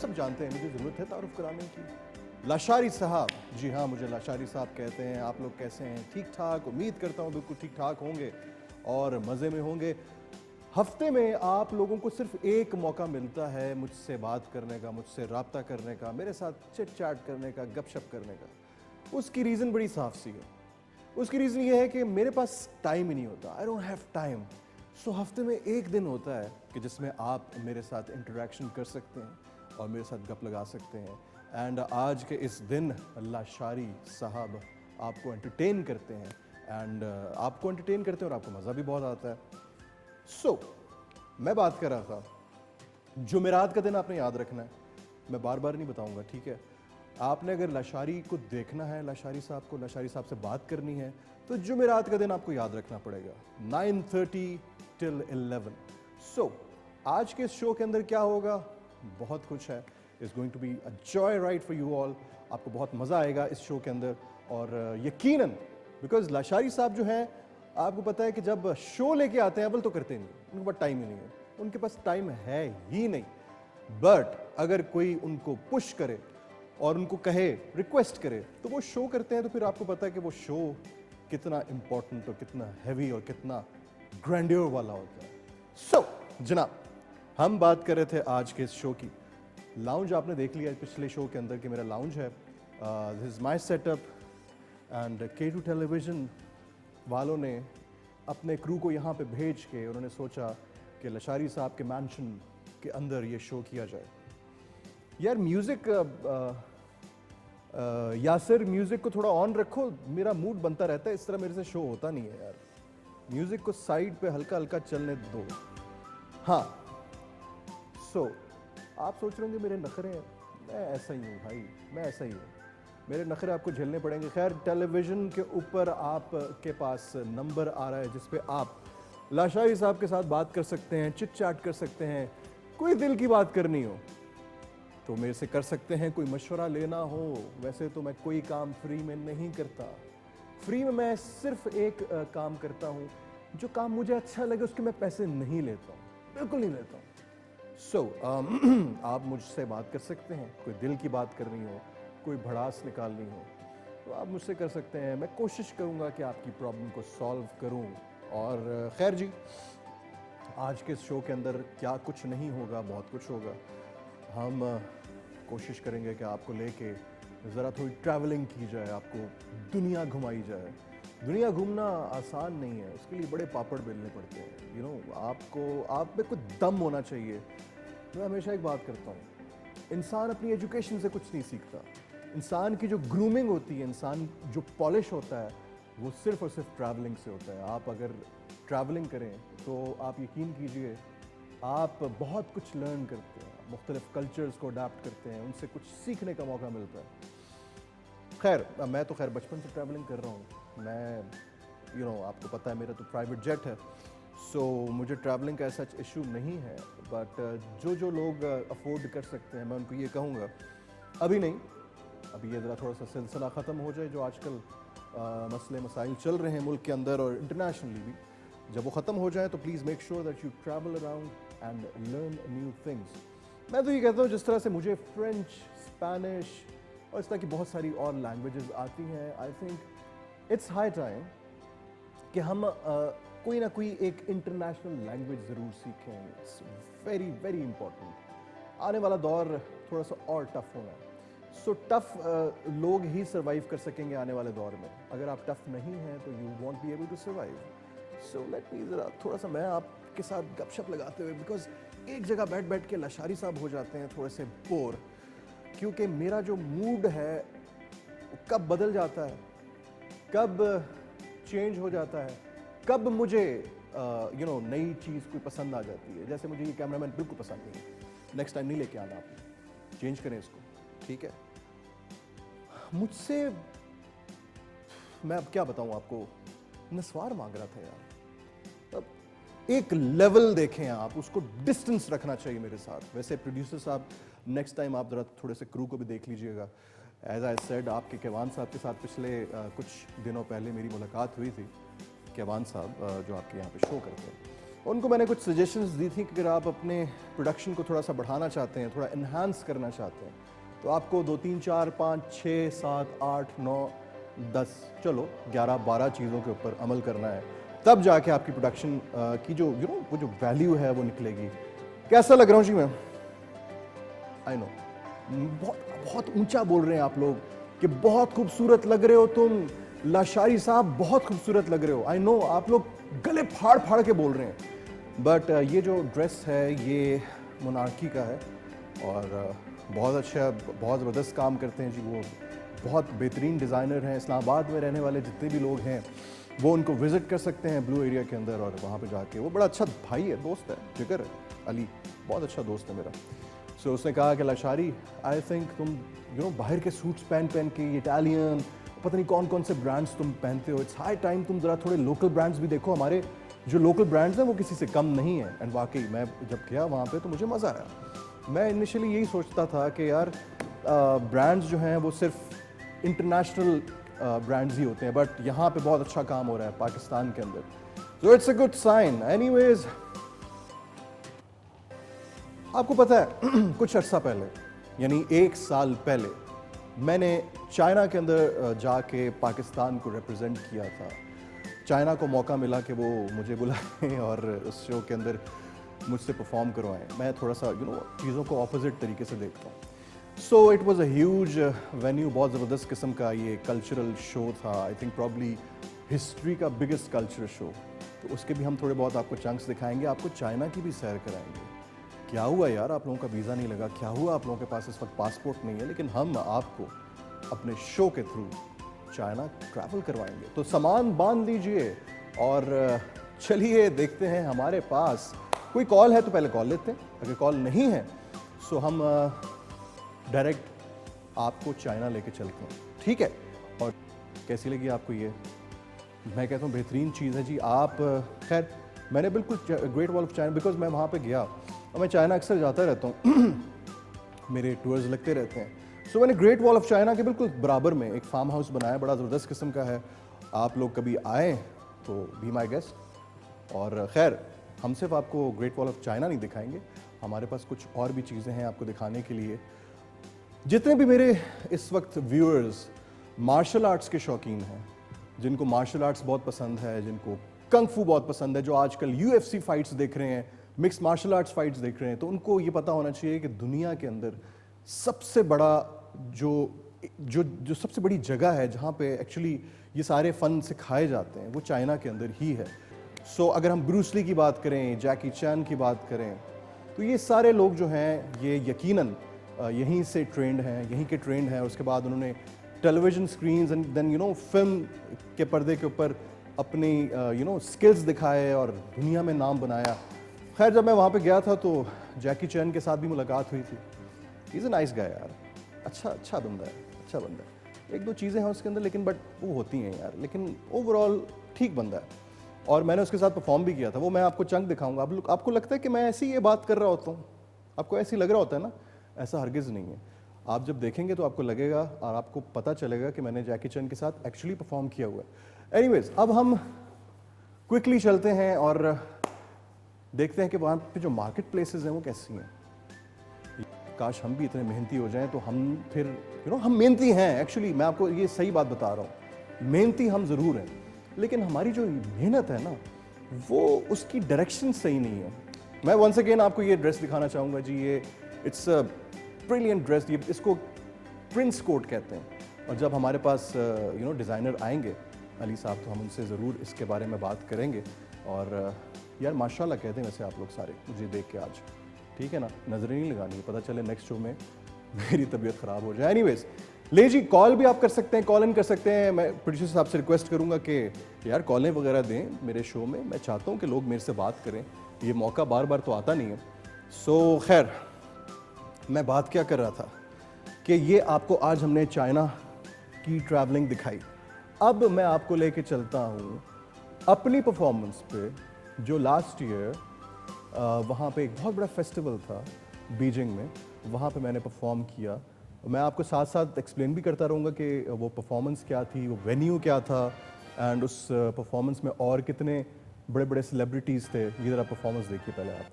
सब जानते हैं, मुझे ज़रूरत है तारुफ कराने की। लाशारी साहब, जी हाँ, मुझे लाशारी साहब कहते हैं। आप लोग कैसे हैं? ठीक ठाक, उम्मीद करता हूँ बिल्कुल ठीक ठाक होंगे और मज़े में होंगे। हफ्ते में आप लोगों को सिर्फ एक मौका मिलता है मुझसे बात करने का, मुझसे रब्ता करने का, मेरे साथ चिट चैट करने का, गपशप करने का। उसकी रीज़न बड़ी साफ सी है। उसकी रीज़न ये है कि मेरे पास टाइम ही नहीं होता। I don't have time. So हफ्ते में एक दिन होता है कि जिसमें आप मेरे साथ इंटरेक्शन कर सकते हैं और मेरे साथ गप लगा सकते हैं। एंड आज के इस दिन लाशारी साहब आपको एंटरटेन करते हैं एंड आपको एंटरटेन करते हैं और आपको मज़ा भी बहुत आता है। सो मैं बात कर रहा था, जुमेरात का दिन आपने याद रखना है। मैं बार बार नहीं बताऊंगा, ठीक है? आपने अगर लाशारी को देखना है, लाशारी साहब को, लाशारी साहब से बात करनी है, तो जुमेरात का दिन आपको याद रखना पड़ेगा 9:30 till 11। सो आज के शो के अंदर क्या होगा? बहुत कुछ है। It's going to be a joy ride for you all. आपको बहुत मज़ा आएगा इस शो के अंदर और यकीनन बिकॉज लाशारी साहब जो हैं, आपको पता है कि जब शो लेके आते हैं अव्वल तो करते नहीं, उनके पास टाइम ही नहीं है। उनके पास टाइम है ही नहीं। बट अगर कोई उनको पुश करे और उनको कहे, रिक्वेस्ट करे, तो वो शो करते हैं। तो फिर आपको पता है कि वो शो कितना इंपॉर्टेंट और कितना हैवी और कितना ग्रैंड्योर वाला होता है। सो जनाब, हम बात कर रहे थे आज के इस शो की। लाउंज आपने देख लिया पिछले शो के अंदर कि मेरा लाउंज है। This is my setup and K2 television वालों ने अपने क्रू को यहाँ पे भेज के उन्होंने सोचा कि लाशारी साहब के मैंशन के अंदर ये शो किया जाए। यार म्यूज़िक, यासिर म्यूज़िक को थोड़ा ऑन रखो, मेरा मूड बनता रहता है, इस तरह मेरे से शो होता नहीं है यार। म्यूज़िक को साइड पे हल्का हल्का चलने दो। हाँ, सो आप सोच रहे होंगे मेरे नखरे हैं। मैं ऐसा ही हूँ भाई, मैं ऐसा ही हूँ। मेरे नखरे आपको झेलने पड़ेंगे। खैर, टेलीविज़न के ऊपर आपके पास नंबर आ रहा है जिस पे आप लाशारी साहब के साथ बात कर सकते हैं, चिट चैट कर सकते हैं। कोई दिल की बात करनी हो तो मेरे से कर सकते हैं। कोई मशवरा लेना हो, वैसे तो मैं कोई काम फ्री में नहीं करता। फ्री में मैं सिर्फ एक काम करता हूँ, जो काम मुझे अच्छा लगे उसके मैं पैसे नहीं लेता हूँ, बिल्कुल नहीं लेता हूँ। सो आप मुझसे बात कर सकते हैं। कोई दिल की बात करनी हो, कोई भड़ास निकालनी हो, तो आप मुझसे कर सकते हैं। मैं कोशिश करूँगा कि आपकी प्रॉब्लम को सॉल्व करूँ। और खैर जी, आज के शो के अंदर क्या कुछ नहीं होगा, बहुत कुछ होगा। हम कोशिश करेंगे कि आपको लेके ज़रा थोड़ी ट्रैवलिंग की जाए, आपको दुनिया घुमाई जाए। दुनिया घूमना आसान नहीं है, उसके लिए बड़े पापड़ बेलने पड़ते हैं। आपको, आप में कुछ दम होना चाहिए। मैं हमेशा एक बात करता हूँ, इंसान अपनी एजुकेशन से कुछ नहीं सीखता। इंसान की जो ग्रूमिंग होती है, इंसान जो पॉलिश होता है, वो सिर्फ और सिर्फ ट्रैवलिंग से होता है। आप अगर ट्रैवलिंग करें तो आप यकीन कीजिए आप बहुत कुछ लर्न करते हैं, मुख्तलिफ कल्चर्स को अडाप्ट करते हैं, उनसे कुछ सीखने का मौका मिलता है। खैर, मैं तो खैर बचपन से ट्रैवलिंग कर रहा हूँ। मैं आपको पता है मेरा तो प्राइवेट जेट है। सो मुझे ट्रैवलिंग का ऐसा इशू नहीं है। बट जो लोग अफोर्ड कर सकते हैं, मैं उनको ये कहूँगा, अभी नहीं, अभी ये ज़रा थोड़ा सा सिलसिला ख़त्म हो जाए जो आजकल मसले मसाइल चल रहे हैं मुल्क के अंदर और इंटरनेशनली भी। जब वो ख़त्म हो जाए तो please make sure that you travel around and learn new things. मैं तो ये कहता हूँ, जिस तरह से मुझे फ्रेंच, स्पेनिश और इस तरह की बहुत सारी और लैंग्वेजेस आती हैं, I think it's high time कि हम कोई ना कोई एक इंटरनेशनल लैंग्वेज ज़रूर सीखें। It's very very important. आने वाला दौर थोड़ा सा और टफ होना है। सो टफ लोग ही सर्वाइव कर सकेंगे आने वाले दौर में। अगर आप टफ नहीं हैं तो you won't be able to survive. So let me ज़रा थोड़ा सा मैं आपके साथ गपशप लगाते हुए, बिकॉज एक जगह बैठ बैठ के लाशारी साहब हो जाते हैं थोड़े से बोर, क्योंकि मेरा जो मूड है वो कब बदल जाता है, कब चेंज हो जाता है, कब मुझे नई चीज़ कोई पसंद आ जाती है। जैसे मुझे ये कैमरामैन बिल्कुल पसंद नहीं है, नेक्स्ट टाइम नहीं लेके आना, आप चेंज करें इसको, ठीक है? मुझसे, मैं अब क्या बताऊं आपको, नस्वार मांग रहा था यार। अब एक लेवल देखें आप, उसको डिस्टेंस रखना चाहिए मेरे साथ। वैसे प्रोड्यूसर साहब, नेक्स्ट टाइम आप ज़रा थोड़े से क्रू को भी देख लीजिएगा। एज आई सेड, आपके केवान साहब के साथ पिछले कुछ दिनों पहले मेरी मुलाकात हुई थी। केवान साहब जो आपके यहाँ पे शो करते हैं, उनको मैंने कुछ सजेशंस दी थी कि अगर आप अपने प्रोडक्शन को थोड़ा सा बढ़ाना चाहते हैं, थोड़ा इन्हांस करना चाहते हैं, तो आपको 2 3 4 5 6 7 8 9 10 चलो 11 12 चीज़ों के ऊपर अमल करना है, तब जाके आपकी प्रोडक्शन की जो वो जो वैल्यू है वो निकलेगी। कैसा लग रहा हूँ जी मैं? आई नो बहुत बहुत ऊंचा बोल रहे हैं आप लोग कि बहुत खूबसूरत लग रहे हो तुम, लाशारी साहब बहुत खूबसूरत लग रहे हो। आई नो आप लोग गले फाड़ फाड़ के बोल रहे हैं, बट ये जो ड्रेस है ये मोनार्की का है और बहुत अच्छा, बहुत ज़बरदस्त काम करते हैं जी वो, बहुत बेहतरीन डिज़ाइनर हैं। इस्लामाबाद में रहने वाले जितने भी लोग हैं वो उनको विज़िट कर सकते हैं ब्लू एरिया के अंदर, और वहाँ पे जाके वो बड़ा अच्छा भाई है, दोस्त है, जिगर है, अली बहुत अच्छा दोस्त है मेरा। सो उसने कहा कि लाशारी आई थिंक तुम बाहर के सूट्स पहन पहन के इटालियन पता नहीं कौन कौन से ब्रांड्स तुम पहनते हो, इट्स हाई टाइम तुम ज़रा थोड़े लोकल ब्रांड्स भी देखो, हमारे जो लोकल ब्रांड्स हैं वो किसी से कम नहीं है। एंड वाकई मैं जब गया वहाँ पे तो मुझे मज़ा आया। मैं इनिशियली यही सोचता था कि यार ब्रांड्स जो हैं वो सिर्फ इंटरनेशनल ब्रांड्स ही होते हैं, बट यहाँ पे बहुत अच्छा काम हो रहा है पाकिस्तान के अंदर, so it's a good sign. Anyways आपको पता है कुछ अर्सा पहले यानी 1 साल पहले मैंने चाइना के अंदर जाके पाकिस्तान को रिप्रेजेंट किया था। चाइना को मौका मिला कि वो मुझे बुलाएं और उस शो के अंदर मुझसे परफॉर्म करवाएं। मैं थोड़ा सा चीज़ों को ऑपोजिट तरीके से देखता हूँ। So it was a huge venue, बहुत ज़बरदस्त किस्म का ये कल्चरल शो था। आई थिंक प्रॉब्ली हिस्ट्री का बिगेस्ट कल्चरल शो। तो उसके भी हम थोड़े बहुत आपको चंक्स दिखाएंगे, आपको चाइना की भी सैर कराएंगे। क्या हुआ यार आप लोगों का वीज़ा नहीं लगा, क्या हुआ आप लोगों के पास इस वक्त पासपोर्ट नहीं है, लेकिन हम आपको अपने शो के थ्रू चाइना ट्रैवल करवाएंगे। तो सामान बांध लीजिए और चलिए देखते हैं हमारे पास कोई कॉल है तो पहले कॉल लेते हैं, अगर कॉल नहीं है सो हम डायरेक्ट आपको चाइना लेके चलते हैं, ठीक है? और कैसी लगी आपको ये? मैं कहता हूँ बेहतरीन चीज़ है जी। आप खैर मैंने बिल्कुल great wall of China, because मैं वहाँ पे गया और मैं चाइना अक्सर जाता रहता हूँ मेरे टूर्स लगते रहते हैं। सो मैंने ग्रेट वॉल ऑफ चाइना के बिल्कुल बराबर में एक फार्म हाउस बनाया, बड़ा ज़बरदस्त किस्म का है। आप लोग कभी आए तो बी माई गेस्ट। और खैर हम सिर्फ आपको ग्रेट वॉल ऑफ चाइना नहीं दिखाएंगे, हमारे पास कुछ और भी चीज़ें हैं आपको दिखाने के लिए। जितने भी मेरे इस वक्त व्यूअर्स मार्शल आर्ट्स के शौकीन हैं, जिनको मार्शल आर्ट्स बहुत पसंद है, जिनको कंग फू बहुत पसंद है, जो आजकल UFC फाइट्स देख रहे हैं, मिक्स मार्शल आर्ट्स फाइट्स देख रहे हैं, तो उनको ये पता होना चाहिए कि दुनिया के अंदर सबसे बड़ा जो जो जो सबसे बड़ी जगह है जहाँ पे एक्चुअली ये सारे फ़न सिखाए जाते हैं वो चाइना के अंदर ही है। सो अगर हम ब्रूस ली की बात करें, जैकी चैन की बात करें, तो ये सारे लोग जो हैं ये यकीनन यहीं से ट्रेंड हैं, यहीं के ट्रेंड हैं। उसके बाद उन्होंने television screens and then film के पर्दे के ऊपर अपनी स्किल्स दिखाए और दुनिया में नाम बनाया। खैर जब मैं वहाँ पे गया था तो जैकी चैन के साथ भी मुलाकात हुई थी। He is a nice guy यार, अच्छा बंदा है, अच्छा बंदा है। 1-2 चीज़ें हैं उसके अंदर लेकिन बट वो होती हैं यार, लेकिन ओवरऑल ठीक बंदा है। और मैंने उसके साथ परफॉर्म भी किया था, वो मैं आपको चंक दिखाऊंगा। आपको लगता है कि मैं ऐसी ये बात कर रहा होता हूँ, आपको ऐसी लग रहा होता है ना? ऐसा हरगिज़ नहीं है। आप जब देखेंगे तो आपको लगेगा और आपको पता चलेगा कि मैंने जैकी चैन के साथ एक्चुअली परफॉर्म किया हुआ है। एनीवेज अब हम क्विकली चलते हैं और देखते हैं कि वहाँ पे जो मार्केट प्लेसेस हैं वो कैसी हैं। काश हम भी इतने मेहनती हो जाएं तो हम फिर हम मेहनती हैं एक्चुअली, मैं आपको ये सही बात बता रहा हूँ, मेहनती हम ज़रूर हैं, लेकिन हमारी जो मेहनत है ना वो उसकी डायरेक्शन सही नहीं है। मैं वंस अगेन आपको ये ड्रेस दिखाना चाहूँगा जी। ये इट्स अ ब्रिलियंट ड्रेस, ये इसको प्रिंस कोट कहते हैं। और जब हमारे पास डिज़ाइनर आएंगे अली साहब तो हम उनसे ज़रूर इसके बारे में बात करेंगे। और यार माशाल्लाह कहते हैं वैसे आप लोग सारे मुझे देख के आज, ठीक है ना? नज़रें नहीं लगानी, पता चले नेक्स्ट शो में मेरी तबीयत ख़राब हो जाए। एनीवेज ले जी, कॉल भी आप कर सकते हैं, कॉल इन कर सकते हैं। मैं प्रोड्यूसर साहब से रिक्वेस्ट करूंगा कि यार कॉलें वगैरह दें मेरे शो में, मैं चाहता हूं कि लोग मेरे से बात करें, ये मौका बार बार तो आता नहीं है। सो खैर मैं बात क्या कर रहा था कि ये आपको आज हमने चाइना की ट्रैवलिंग दिखाई। अब मैं आपको लेके चलता हूँ अपनी परफॉर्मेंस पे, जो लास्ट ईयर वहाँ पे एक बहुत बड़ा फेस्टिवल था बीजिंग में, वहाँ पे मैंने परफॉर्म किया। मैं आपको साथ साथ एक्सप्लेन भी करता रहूँगा कि वो परफॉर्मेंस क्या थी, वो वेन्यू क्या था, एंड उस परफॉर्मेंस में और कितने बड़े बड़े सेलिब्रिटीज़ थे। ये ज़रा परफॉर्मेंस देखिए पहले आप।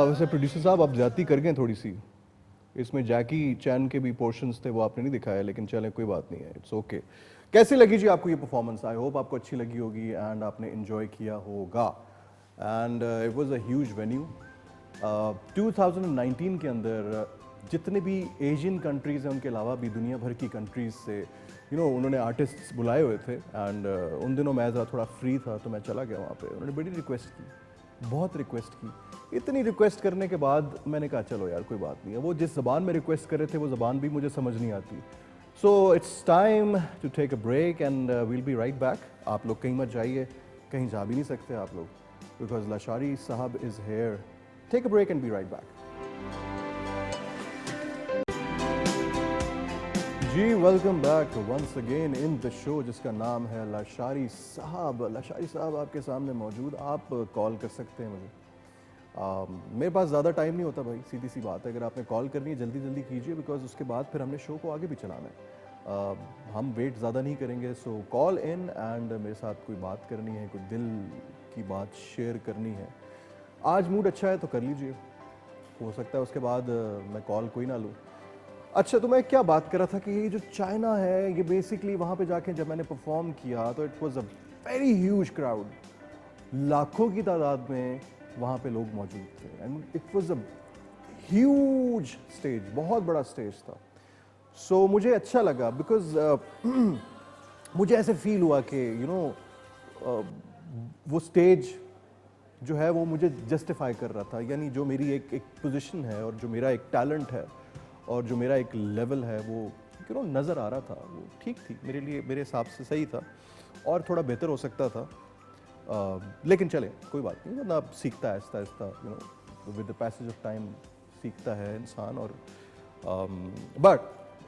वैसे प्रोड्यूसर साहब आप ज़्यादती कर गए थोड़ी सी, इसमें जैकी चैन के भी पोर्शंस थे वो आपने नहीं दिखाया, लेकिन चलें कोई बात नहीं है, इट्स ओके। कैसी लगी जी आपको ये परफॉर्मेंस? आई होप आपको अच्छी लगी होगी एंड आपने इन्जॉय किया होगा। And it was a huge venue. 2019 के अंदर जितने भी एशियन कंट्रीज़ हैं उनके अलावा भी दुनिया भर की कंट्रीज़ से उन्होंने आर्टिस्ट्स बुलाए हुए थे। एंड उन दिनों मैं ज़रा थोड़ा फ्री था तो मैं चला गया वहाँ पे। उन्होंने बड़ी रिक्वेस्ट की, बहुत रिक्वेस्ट की। इतनी रिक्वेस्ट करने के बाद मैंने कहा चलो यार कोई बात नहीं है, वो जिस ज़बान में रिक्वेस्ट कर रहे थे वो ज़बान भी मुझे समझ नहीं आती। So it's time to take a break and we'll be right back. आप लोग कहीं मत जाइए, कहीं जा भी नहीं सकते आप लोग, बिकॉज लाशारी साहब is here. Take a break and be right back. जी welcome back once again in the show जिसका नाम है लाशारी साहब। लाशारी साहब आपके सामने मौजूद, आप कॉल कर सकते हैं मुझे। मेरे पास ज़्यादा टाइम नहीं होता भाई, सीधी सी बात है। अगर आपने कॉल करनी है जल्दी जल्दी कीजिए, बिकॉज उसके बाद फिर हमने शो को आगे भी चलाना है। हम वेट ज़्यादा नहीं करेंगे। सो कॉल इन एंड मेरे साथ कोई बात करनी है, कोई दिल की बात शेयर करनी है। आज मूड अच्छा है तो कर लीजिए, हो सकता है उसके बाद मैं कॉल कोई ना लूँ। अच्छा, तो मैं क्या बात कर रहा था कि ये जो चाइना है, ये बेसिकली वहाँ पे जाके जब मैंने परफॉर्म किया तो it was a very huge crowd. लाखों की तादाद में वहाँ पे लोग मौजूद थे and it was a huge stage, बहुत बड़ा स्टेज था। सो मुझे अच्छा लगा बिकॉज मुझे ऐसे फील हुआ कि वो स्टेज जो है वो मुझे जस्टिफाई कर रहा था। यानी जो मेरी एक पोजीशन है और जो मेरा एक टैलेंट है और जो मेरा एक लेवल है वो नज़र आ रहा था, वो ठीक थी मेरे लिए, मेरे हिसाब से सही था। और थोड़ा बेहतर हो सकता था, लेकिन चले कोई बात नहीं, वरना आप सीखता है Aahista Aahista, with the passage of time सीखता है इंसान। और बट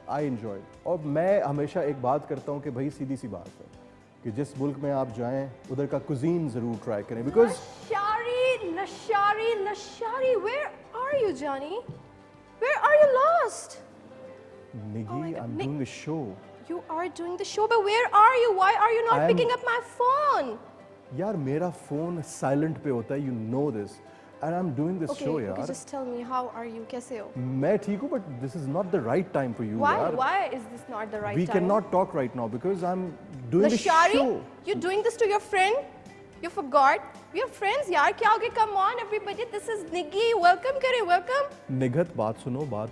आई एन्जॉय। और मैं हमेशा एक बात करता हूँ कि भाई सीधी सी बात है कि जिस मुल्क में आप जाएं उधर का कुजीन ज़रूर ट्राई करें, because Lashari, where are you, Johnny? Where are you lost? Niggy, I'm doing a show. You are doing the show, but where are you? Why are you not picking up my phone? यार मेरा phone silent पे होता है, you know this, and I'm doing this show यार। Okay, just tell me, how are you? कैसे हो? मैं ठीक हूँ, but this is not the right time for you यार। Why is this not the right time? We cannot talk right now because I'm doing the Lashari, show. you're doing this to your friend? You forgot? We are friends यार, क्या हो गया? Come on everybody, this is Niggy. Welcome करें, welcome. निगत बात सुनो, बात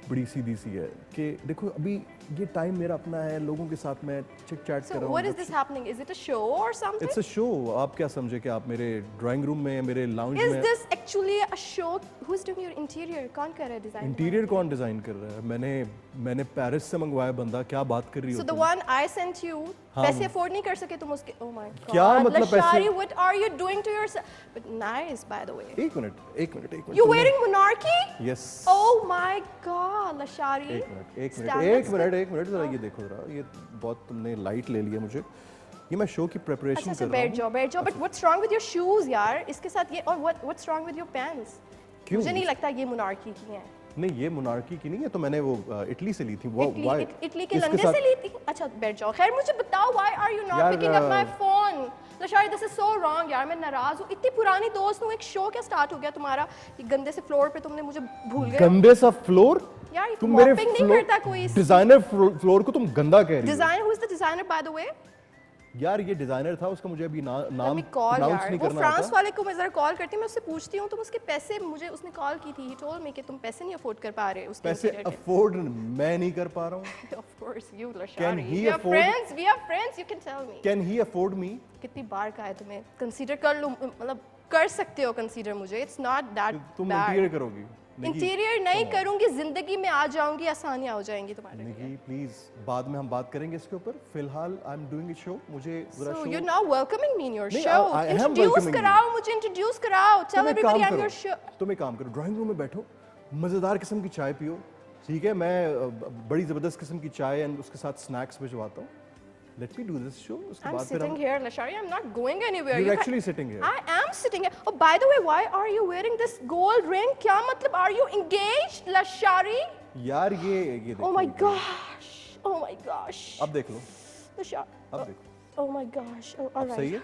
बड़ी सीधी सी है कि देखो अभी ये टाइम मेरा अपना है, लोगों के साथ मैं चिट चैट कर रहा हूँ। So what is this happening? Is it a show or something? It's a show। आप क्या समझे कि आप मेरे ड्राइंग रूम में, मेरे लाउंज में? Is this actually a show? Who's doing your interior? कौन कर रहा है डिजाइन? इंटीरियर कौन डिजाइन कर रहा है? मैंने पेरिस से मंगवाया बंदा। क्या बात कर रही हो? So the one I sent you, पैसे अफोर्ड नहीं कर सके तुम उसके? Oh my God! क्या मतलब पैसे? Lashari, what are you doing to yourself? But nice, by the way. एक minute. You wearing monarchy? Yes. Oh my God, Lashari. एक मिनट जरा ये देखो जरा, ये बहुत तुमने लाइट ले लिया मुझे। ये मैं शो की प्रिपरेशन कर रहा हूँ। बैठ जाओ। But what's wrong with your shoes यार? इसके साथ ये, और what's wrong with your pants? क्यों? मुझे नहीं लगता ये monarchy की हैं। नहीं, ये मोनार्की की नहीं है, तो मैंने वो इटली से ली थी। इटली के लंदन से ली थी? अच्छा बैठ जाओ। खैर मुझे बताओ, why are you not picking up my phone? Lashari, this is so wrong यार, मैं नाराज हूँ। इतनी पुरानी दोस्त हूँ, एक शो क्या स्टार्ट हो गया तुम्हारा? ये गंदे से फ्लोर पे तुमने मुझे भूल गए। गंदे सा फ्लोर? यार तुम मेरे नहीं करता कोई। डिजाइनर फ्लोर को तुम गंदा कह रही हो। Designer, who is the designer by the way? यार ये डिजाइनर था, उसका मुझे अभी नाम अनाउंस नहीं वो करना फ्रांस आता। वाले को मैं जरा कॉल करती हूँ, मैं उससे पूछती हूँ। तुम उसके पैसे, मुझे उसने कॉल की थी, he told me कि तुम पैसे नहीं अफोर्ड कर पा रहे उसके पैसे अफोर्ड मैं नहीं कर पा रहा हूँ। Of course you, Lashari. Can he We are afford- friends. We are friends. You can tell me. Can he afford me? कितनी बार कहा है तुम्हें? कंसीडर कर लो, मतलब कर सकते हो कंसीडर मुझे। It's not that तुम bad. इंटीरियर करोगी? इंटीरियर नहीं करूंगी, जिंदगी में आ जाऊंगी, आसानियां हो जाएंगी तुम्हारे लिए। निकी प्लीज, बाद में हम बात करेंगे इसके ऊपर। फिलहाल I am doing a show. मुझे जरा So show. you're not welcoming me in your नहीं, show. I am Introduce welcoming कराओ मुझे, introduce कराओ। Tell everybody I'm your show. तुम एक काम करो, ड्राइंग रूम में बैठो, मजेदार किस्म की चाय पियो, ठीक है? मैं बड़ी जबरदस्त किस्म की चाय एंड उसके साथ स्नैक्स भिजवाता हूँ। Let me do this show. उसके I'm बाद फिर sitting हम। here, Lashari. I'm not going anywhere. You're You actually sitting here. I am sitting here. Oh, by the way, why are you wearing this gold ring? क्या मतलब? Are you engaged, Lashari? यार ये देखो। Oh my gosh. Oh my gosh. अब देख लो, Lashari. अब देखो। Oh my gosh. Oh, all right. सही है?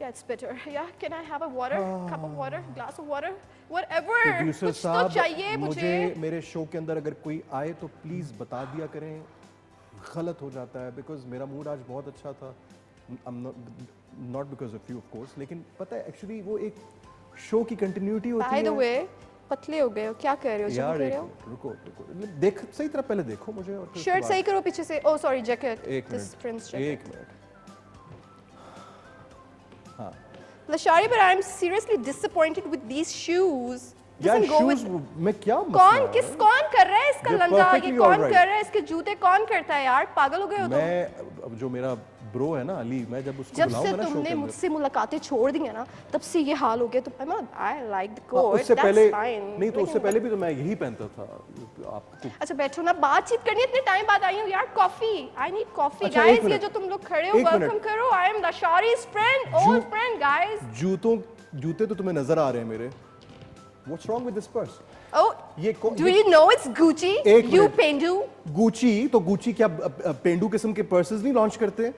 Yeah, it's bitter. Yeah, can I have a water? Cup of water? Glass of water? Whatever. Producer कुछ तो साहब चाहिए मुझे मुझे. मेरे शो के अंदर अगर कोई आए तो प्लीज़ बता दिया करें, गलत हो जाता है बिकॉज मेरा मूड आज बहुत अच्छा था, not because of you of course, लेकिन पता है एक्चुअली वो एक शो की कंटिन्यूटी होती By है the way, पतले हो गए हो. क्या कर रहे हो? यार। कर रहे एक हो? मिनट, रुको रुको, देख सही तरह पहले देखो मुझे और फिर शर्ट उसके सही करो पीछे से. Oh sorry, jacket. एक This मिनट, prince jacket. एक मिनट, हाँ Lashari, but I'm seriously disappointed with these shoes. यार Doesn't go शूज with. में क्या मसला कौन है? कौन कर रहा है इसका You're लंगा? ये perfectly कौन alright. कर रहा है? इसके जूते कौन करता है यार? पागल हो गए हो तुम? मैं अब जो मेरा ब्रो है ना अली, मैं जब उसको जब से बुलाऊंगा ना शो के तुमने अंदर, मुझसे मुलाकातें छोड़ दी है ना, तब से ये हाल हो गया. तो I like the coat. उससे That's पहले fine. नहीं तो उससे लेकिन- पहले भी तो मैं यही पहनता था आपको। अच्छा बैठो ना, बातचीत करनी है. इतने टाइम बाद आई हूँ यार. Coffee, I need coffee. अच्छा, एक गाइस, ये मिनट. जो तुम लोग खड़े हो, एक वेलकम मिनट. करो. I am Lashari's friend, old friend, guys. जूते तो तुम्हें नजर आ रहे हैं मेरे। What's wrong with this purse? Oh, ये do you know it's Gucci? एक You मिनट. pendu. गुची तो गुची क्या पेंडू किस्म के पर्सेस नहीं लॉन्च करते?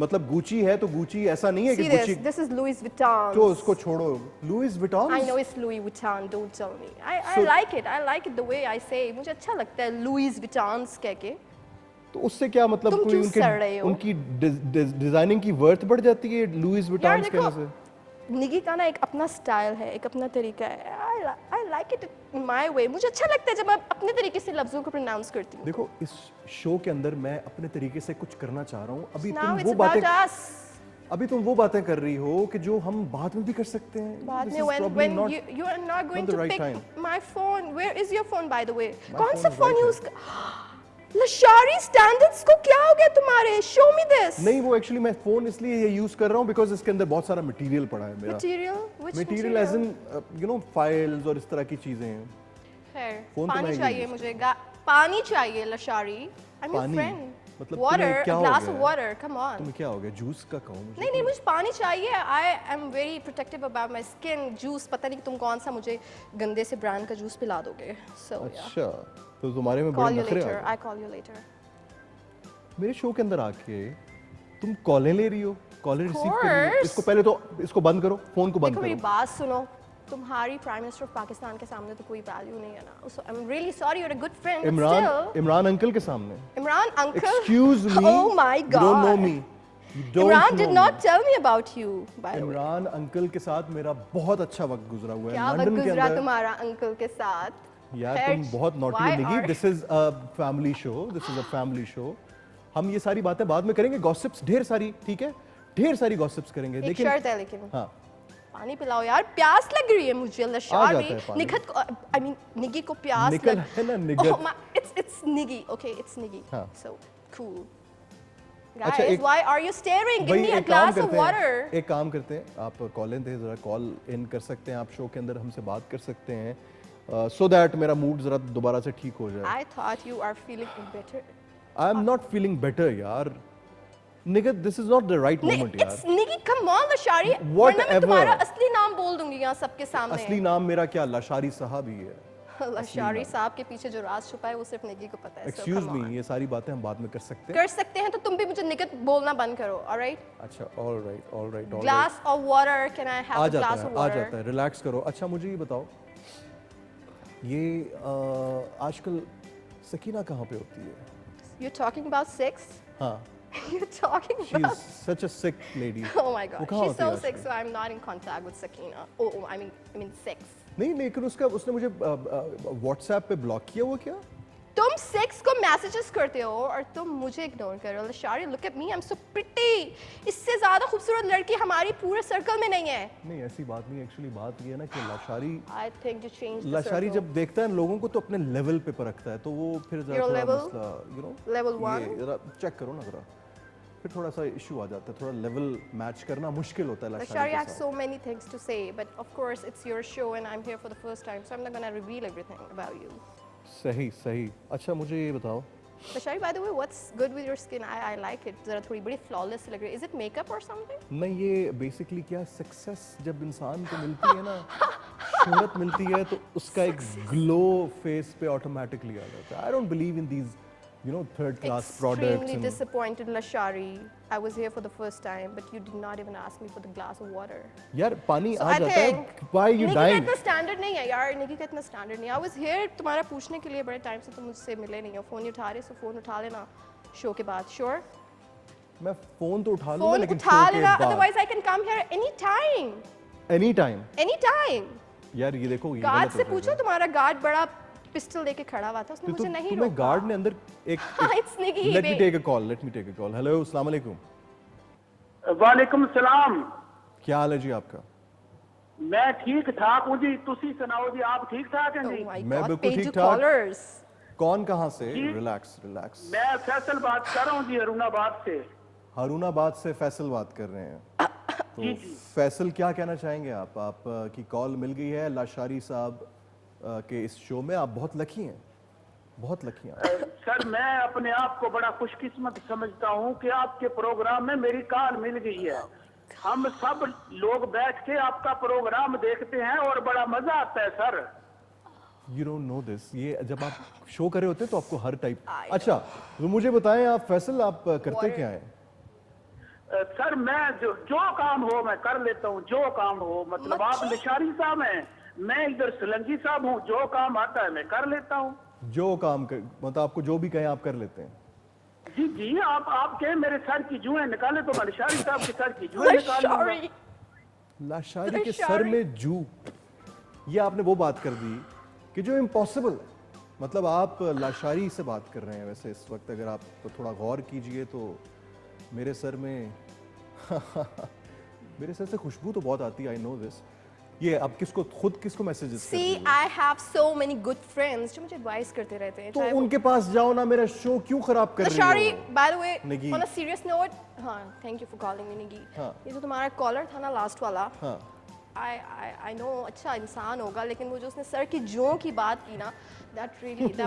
मतलब गुची है तो गुची ऐसा नहीं है कि See Gucci this. This is Louis Vuitton. तो उसको छोड़ो। Louis Vuitton I know it's Louis Vuitton. Don't tell me. I So- like it. I like it the way I say. मुझे अच्छा लगता है Louis Vuittons कह के. तो उससे क्या मतलब तुम कोई क्यों सड़ रहे उनके हो? उनकी डिजाइनिंग की वर्थ बढ़ जाती है लुइस यार विटॉन देखो, कहने से? निगी का ना एक अपना स्टाइल है, एक अपना तरीका है. I like it in my way. मुझे अच्छा लगता है जब मैं अपने तरीके से लफ्जों को प्रोनाउंस करती हूँ. देखो इस शो के अंदर मैं अपने तरीके से कुछ करना चाह रहा हूँ। अभी Now तुम it's वो about बातें us. अभी तुम वो बातें कर रही हो कि जो हम बाद में भी कर सकते हैं। बाद This में is when probably when not- you are not going the to right pick time. my phone. Where is your phone by the way? My कौन phone सा is फोन right यूज कर? लशारी स्टैंडर्ड्स को क्या हो गया तुम्हारे? Show me this. नहीं वो एक्चुअली मैं फोन इसलिए ये यूज कर रहा हूँ बिकॉज इसके अंदर बहुत सारा मटेरियल पड़ा है मेरा। Material? Which material as in you know files और इस तरह की चीजें हैं। खैर, फोन तो मैं पानी ये चाहिए use मुझे. पानी चाहिए लशारी. I'm your पानी? friend. मतलब Water, तुम्हें क्या a हो glass गया of है? water. Come on. तुम्हें क्या हो गया? जूस का कहो मुझे। नहीं नहीं, मुझे पानी चाहिए. I am very protective about my skin. Juice पता नहीं तुम कौन सा मुझे गंदे से ब्रांड का जूस पिला दोगे. So yeah. अच्छा तो तुम्हारे में Call बड़े you नखरे आ later. गए। I call you later. मेरे शो के अंदर आके तुम कॉलें ले रही हो, कॉलें रिसीव कर रही हो। course. इसको पहले तो इसको बंद करो, फोन को बंद देखो मेरी करो। बात सुनो. तुम्हारी प्राइम मिनिस्टर ऑफ पाकिस्तान के सामने तो कोई वैल्यू नहीं है ना. So I'm really sorry. You're a good friend. But still, Imran uncle के सामने। Imran uncle. Excuse me. Oh my You don't know God. me. You don't Imran know did me. not tell me about you. By the way. Imran uncle के साथ मेरा बहुत अच्छा वक्त गुजरा हुआ है क्या वक्त लंदन के गुजरा अंदर। तुम्हारा अंकल के साथ? यार खैर, तुम बहुत naughty why निगी। are- this is a family show, this is a family show. हम ये सारी बातें बाद में करेंगे, गॉसिप्स ढेर सारी, ठीक है? ढेर सारी गॉसिप्स करेंगे। एक लेकिन शर्त है लेकिन. हाँ पानी पिलाओ यार, प्यास लग रही है मुझे. लशारी जाता है पानी। निखत को, I mean निगी को प्यास निकल है ना निगत। Oh my, it's निगी. Okay, it's निगी. हाँ. So cool. अच्छा, Guys, एक- why are you staring? Give भाई me a एक काम glass of करते water. हैं, एक काम करते हैं, आप कॉल इन थे जरा कॉल इन कर सकते हैं, आप शो के अंदर हमसे बात कर सकते हैं सो दैट मेरा मूड जरा दोबारा से ठीक हो जाए। I thought you are feeling better. I am not feeling better यार। Nighat this is not the right moment यार। It's निगी. Come on, Lashari. Whatever. वरना मैं तुम्हारा असली नाम बोल दूंगी यहाँ सबके सामने. असली नाम मेरा क्या लाशारी साहब ही है। लशारी साहब के पीछे जो राज छुपा है वो सिर्फ निगी को पता है. So excuse come on. मी, ये सारी बातें हम बाद में कर सकते हैं। कर सकते हैं तो तुम भी मुझे निगत बोलना बंद करो. Alright? अच्छा alright alright alright. Glass of water. Can I have आ a जाता glass है, of आ water? जाता है, रिलैक्स करो। अच्छा मुझे ये बताओ, ये आजकल सकीना कहाँ पे होती है? You're talking about sex? हाँ, You're talking she is about. Such a sick lady. Oh my वो God, कहाँ she's होती है so आजकल? sick, so I'm not in contact with Sakina. Oh, I mean sex. नहीं लेकिन उसने मुझे व्हाट्सएप पे ब्लॉक किया हुआ क्या? तुम सेक्स को मैसेजेस करते हो और तुम मुझे इग्नोर कर रहे हो. Lashari, look at me, I'm so pretty. इससे ज्यादा खूबसूरत लड़की हमारी पूरे सर्कल में नहीं है. नहीं ऐसी बात नहीं, एक्चुअली बात ये है ना कि Lashari I think you changed the Lashari circle. जब देखता है लोगों को तो अपने लेवल पे परखता है, तो वो फिर जरा Your थोड़ा level? मसला यू नो Level 1? जरा चेक करो ना जरा, फिर थोड़ा सा इशू आ जाता है, थोड़ा लेवल मैच करना मुश्किल होता है लाशारी Lashari के has साथ। so many things to say, but of course it's your show and I'm here for the first time, so I'm not gonna reveal everything about you. सही सही। अच्छा मुझे ये बताओ, Lashari, by the way, what's good with your skin? I like it. जरा थोड़ी बड़ी flawless लग रही है. Is it makeup or something? नहीं ये बेसिकली क्या, सक्सेस जब इंसान को मिलती है ना, शोहरत मिलती है तो उसका एक ग्लो फेस पे ऑटोमेटिकली आ जाता है। I don't believe in these you know, third class products Extremely and disappointed, Lashari. I was here for the first time, but you did not even ask me for the glass of water. यार पानी So uh I जाता है, think why are you निकी का dying? इतना standard नहीं है यार, निकी का इतना स्टैंडर्ड नहीं है। I was here तुम्हारा पूछने के लिए बड़े टाइम से तुम मुझसे मिले नहीं हो, फोन नहीं उठा रहे, सो फोन उठा लेना शो के बाद, श्योर? मैं फोन तो उठा लूंगा फोन लेकिन उठा show के लेना, बाद otherwise I can come here anytime. anytime Anytime. यार ये देखो ये गार्ड गलत से हो पूछो, जाएगा। तुम्हारा गार्ड बड़ा पिस्टल लेके खड़ा हुआ था, उसने तो मुझे नहीं तुम्हें रोका। गार्ड ने अंदर एक It's Nikki, let me babe. take a call, let me take a call. Hello अस्सलाम वालेकुम, वालेकुम सलाम। क्या हाल है जी आपका? मैं ठीक ठाक हूँ जी, तुसी सुनाओ जी, आप ठीक ठाक हैं Oh जी? my मैं God, बिल्कुल paid ठीक-ठाक। callers. कौन कहाँ से? जी। Relax relax. मैं फैसल बात कर रहा हूँ जी, अरुणाबाद से। हारूनाबाद से फैसल बात कर रहे हैं। तो जी, जी। फैसल क्या कहना चाहेंगे आप की कॉल मिल गई है लाशारी साहब के इस शो में, आप बहुत लकी हैं, बहुत लकी हैं। सर मैं अपने आप को बड़ा खुशकिस्मत समझता हूँ कि आपके प्रोग्राम में मेरी कॉल मिल गई है। हम सब लोग बैठ के आपका प्रोग्राम देखते हैं और बड़ा मजा आता है sir. You don't know this, ये जब आप शो कर रहे होते हैं तो आपको हर टाइप। I अच्छा तो मुझे बताएं आप फैसल, आप करते Water. क्या हैं? सर मैं जो काम हो मैं कर लेता हूँ, जो काम हो, मतलब आप मक्खी? निशारी साहब हैं, मैं इधर सलंगी साहब हूँ, जो काम आता है मैं कर लेता हूँ। जो काम कर, मतलब आपको जो भी कहें आप कर लेते हैं। जी जी, आप कहें मेरे सर की जुएं निकाले तो मैं निशारी साहब के सर की जुएं निकाल लूंगा। Sorry. लाशारी के लाशारी। सर में जू, ये आपने वो बात कर दी कि जो इम्पॉसिबल है। मतलब आप लाशारी से बात कर रहे हैं। वैसे इस वक्त अगर आप थोड़ा गौर कीजिए तो मेरे सर में मेरे सर से खुशबू तो बहुत आती है, आई नो दिस। ये अब किसको, खुद किसको मैसेजेस कर रही See, है? I have so many good friends जो मुझे एडवाइस करते रहते हैं। तो चाहे वो- उनके पास जाओ ना, मेरा शो क्यों खराब कर Lashari, रही हो? by the way, Niggi. on a serious note, हाँ, thank you for calling me Niggi. हाँ। ये जो तुम्हारा कॉलर था ना लास्ट वाला, हाँ I know अच्छा इंसान होगा, लेकिन वो जो उसने सर की जों की बात की ना, that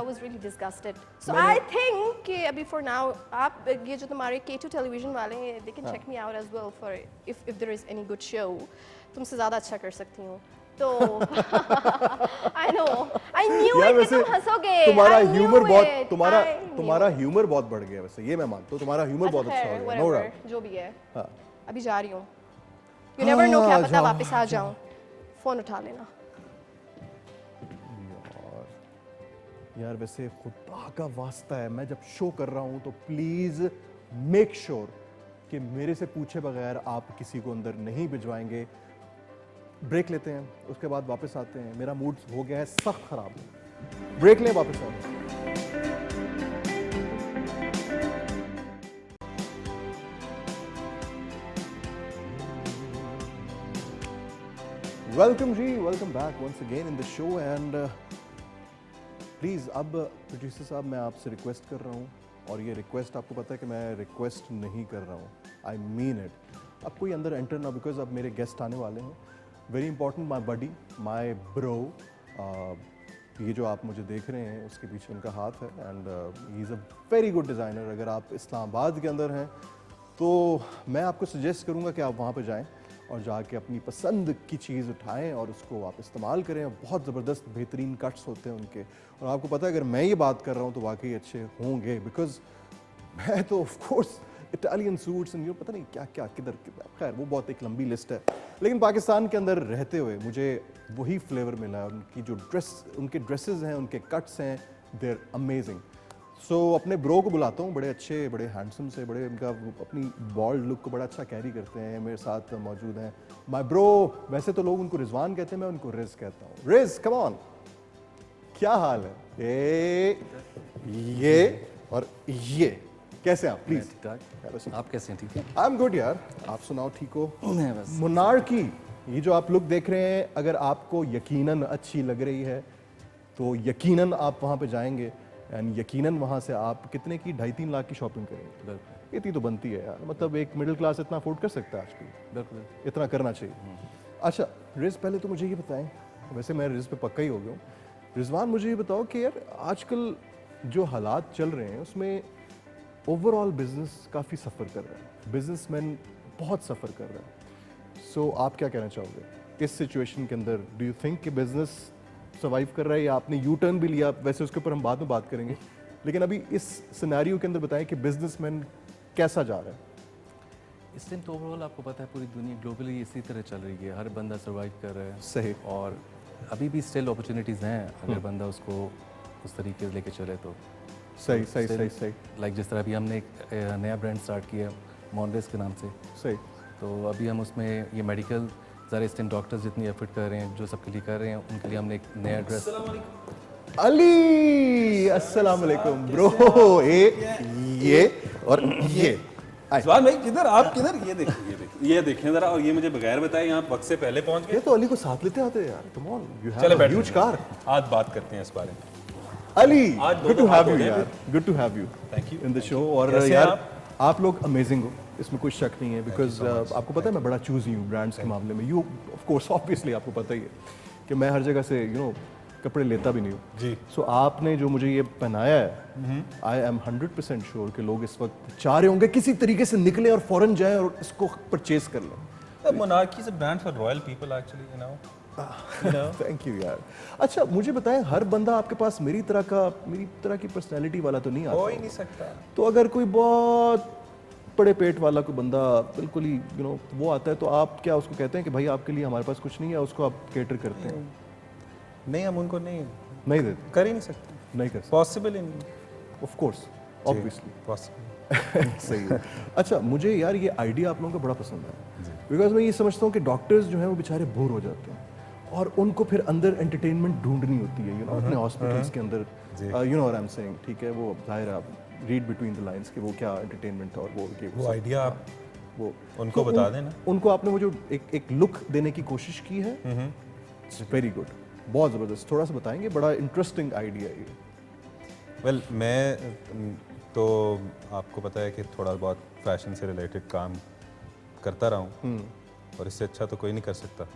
was really disgusted. So I think कि अभी for now आप ये जो तुम्हारे K2 television वाले हैं, they can check me out as well for if there is any good show. तुमसे ज़्यादा अच्छा कर सकती हूँ। तो I know, I knew यार it कि वैसे तुम हंसोगे। तुम्हारा I knew ह्यूमर बहुत, it. तुम्हारा I knew. तुम्हारा ह्यूमर बहुत बढ़ गया वैसे, ये मैं मानता हूँ। तुम्हारा ह्यूमर बहुत अच्छा, अच्छा हो खैर, गया, नो whatever, डाउट। जो भी है। हाँ अभी जा रही हूँ। You never know, क्या हाँ, पता जाओ, वापस आ जाऊँ। फोन उठा लेना। यार वैसे खुदा का वास्ता है, मैं जब शो कर रहा हूँ तो प्लीज मेक श्योर कि मेरे से पूछे बगैर आप किसी को अंदर नहीं भिजवाएंगे। ब्रेक लेते हैं, उसके बाद वापस आते हैं। मेरा मूड हो गया है सख्त खराब। ब्रेक लें, वापस आए। वेलकम जी, welcome back once again in the show and please अब प्रोड्यूसर साहब मैं आपसे रिक्वेस्ट कर रहा हूँ, और ये रिक्वेस्ट आपको पता है कि मैं रिक्वेस्ट नहीं कर रहा हूँ, आई मीन इट। अब कोई अंदर एंटर ना, बिकॉज अब मेरे गेस्ट आने वाले हैं, very important, my buddy, my bro. ये जो आप मुझे देख रहे हैं उसके पीछे उनका हाथ है, and he is a very good designer. अगर आप इस्लामाबाद के अंदर हैं तो मैं आपको सजेस्ट करूँगा कि आप वहाँ पर जाएँ और जाके अपनी पसंद की चीज़ उठाएं और उसको आप इस्तेमाल करें। बहुत ज़बरदस्त बेहतरीन कट्स होते हैं उनके, और आपको पता है अगर मैं ये बात कर रहा हूँ तो वाकई अच्छे होंगे, बिकॉज मैं तो of course Italian suits and पता नहीं क्या क्या किधर किधर, खैर वो बहुत एक लंबी लिस्ट है। लेकिन पाकिस्तान के अंदर रहते हुए मुझे वही फ्लेवर मिला है। उनकी जो उनके ड्रेसेस हैं, उनके कट्स हैं, देर अमेजिंग। सो अपने ब्रो को बुलाता हूँ, बड़े अच्छे, बड़े हैंडसम से, बड़े उनका अपनी बॉल्ड लुक को बड़ा अच्छा कैरी करते हैं। मेरे साथ मौजूद हैं माय ब्रो। वैसे तो लोग उनको रिजवान कहते हैं, मैं उनको रिज कहता हूँ। रिज, कम ऑन, क्या हाल है? ये और ये कैसे हैं आप? प्लीज। ठीक-ठाक। आप कैसे हैं? ठीक है। आई एम गुड यार, आप सुनाओ, ठीक हो? मैं बस मुनार्की, ये जो आप लुक देख रहे हैं, अगर आपको यकीनन अच्छी लग रही है तो यकीनन आप वहाँ पे जाएंगे, एंड यकीनन वहाँ से आप कितने की 2.5-3 लाख की शॉपिंग करेंगे। बिल्कुल इतनी तो बनती है यार, मतलब एक मिडिल क्लास इतना अफोर्ड कर सकता है आजकल, बिल्कुल। इतना करना चाहिए। अच्छा रिज, पहले तो मुझे ये बताएं, वैसे मैं रिज पे पक्का ही हो गया हूँ। रिजवान मुझे ये बताओ कि यार आजकल जो हालात चल रहे हैं उसमें ओवरऑल बिजनेस काफ़ी सफ़र कर रहा है, बिजनेसमैन बहुत सफ़र कर रहा है। सो आप क्या कहना चाहोगे इस सिचुएशन के अंदर? डू यू थिंक कि बिजनेस सर्वाइव कर रहा है, या आपने यू टर्न भी लिया? वैसे उसके ऊपर हम बाद में बात करेंगे, लेकिन अभी इस सिनेरियो के अंदर बताएं कि बिजनेसमैन कैसा जा रहा है। इस टाइम तो ओवरऑल आपको पता है पूरी दुनिया ग्लोबली इसी तरह चल रही है, हर बंदा सर्वाइव कर रहा है। सही। और अभी भी स्टिल अपॉर्चुनिटीज़ हैं अगर बंदा उसको उस तरीके से लेके चले तो। सही सही सही सही लाइक जिस तरह अभी हमने एक नया ब्रांड स्टार्ट किया है मॉनवेस के नाम से, सही। तो अभी हम उसमें ये मेडिकल ज़रा इस टाइम डॉक्टर्स जितनी एफर्ट कर रहे हैं जो सबके लिए कर रहे हैं उनके लिए हमने एक नया ड्रेस। अली अस्सलाम वालेकुम ब्रो। ये और ये सवाल भाई किधर, आप किधर? ये देखिए ये देखें जरा, और ये मुझे बगैर बताए यहाँ वक्त से पहले पहुंच ये गए। तो अली को साथ लेते आते यार। कम ऑन, यू चले हैव अ बैठो। Huge car. आज बात करते हैं इस बारे में। अली आज दो गुड दो टू हाथ हैव हो यू गए यार, good to have you Thank you, in the thank show. you. और कैसे हैं यार आप? आप लोग अमेजिंग हो, इसमें कोई शक नहीं है। बिकॉज आपको पता है मैं बड़ा चूजी हूँ ब्रांड्स के मामले में। यू ऑफ कोर्स ऑब्वियसली आपको पता ही है कि मैं हर जगह से कपड़े लेता भी नहीं हूँ जी। सो आपने जो मुझे ये पहनाया है, आई एम 100% श्योर कि लोग इस वक्त चाह रहे होंगे किसी तरीके से निकले और फौरन जाएं और इसको परचेज कर लें। Monarchy is a brand for royal people actually, you know. Thank you यार। अच्छा मुझे बताएं, हर बंदा आपके पास मेरी तरह की पर्सनैलिटी वाला तो नहीं हो ही आता। नहीं सकता। तो अगर कोई बहुत बड़े पेट वाला कोई बंदा बिल्कुल ही वो आता है तो आप क्या उसको कहते हैं कि भाई आपके लिए हमारे पास कुछ नहीं है, उसको आप केटर करते हैं? नहीं, हम उनको नहीं देते, कर ही नहीं सकते। नहीं कर सकते। पॉसिबल ही नहीं। Of course, obviously. पॉसिबल। सही है। अच्छा मुझे यार ये आइडिया आप लोगों का बड़ा पसंद है, बिकॉज मैं ये समझता हूँ कि डॉक्टर्स जो हैं वो बेचारे बोर हो जाते हैं और उनको फिर अंदर एंटरटेनमेंट ढूंढनी होती है अपने हॉस्पिटल्स के अंदर। You know what I am saying, ठीक है? वो जाहिर है आप रीड बिटवीन द लाइंस कि वो क्या एंटरटेनमेंट था और वो आइडिया आप वो उनको बता देना। उनको आपने वो जो एक लुक देने की कोशिश की है, वेरी गुड, बहुत ज़बरदस्त। थोड़ा सा बताएंगे, बड़ा इंटरेस्टिंग आइडिया है ये। वेल मैं तो आपको पता है कि थोड़ा बहुत फैशन से रिलेटेड काम करता रहा हूँ और इससे अच्छा तो कोई नहीं कर सकता।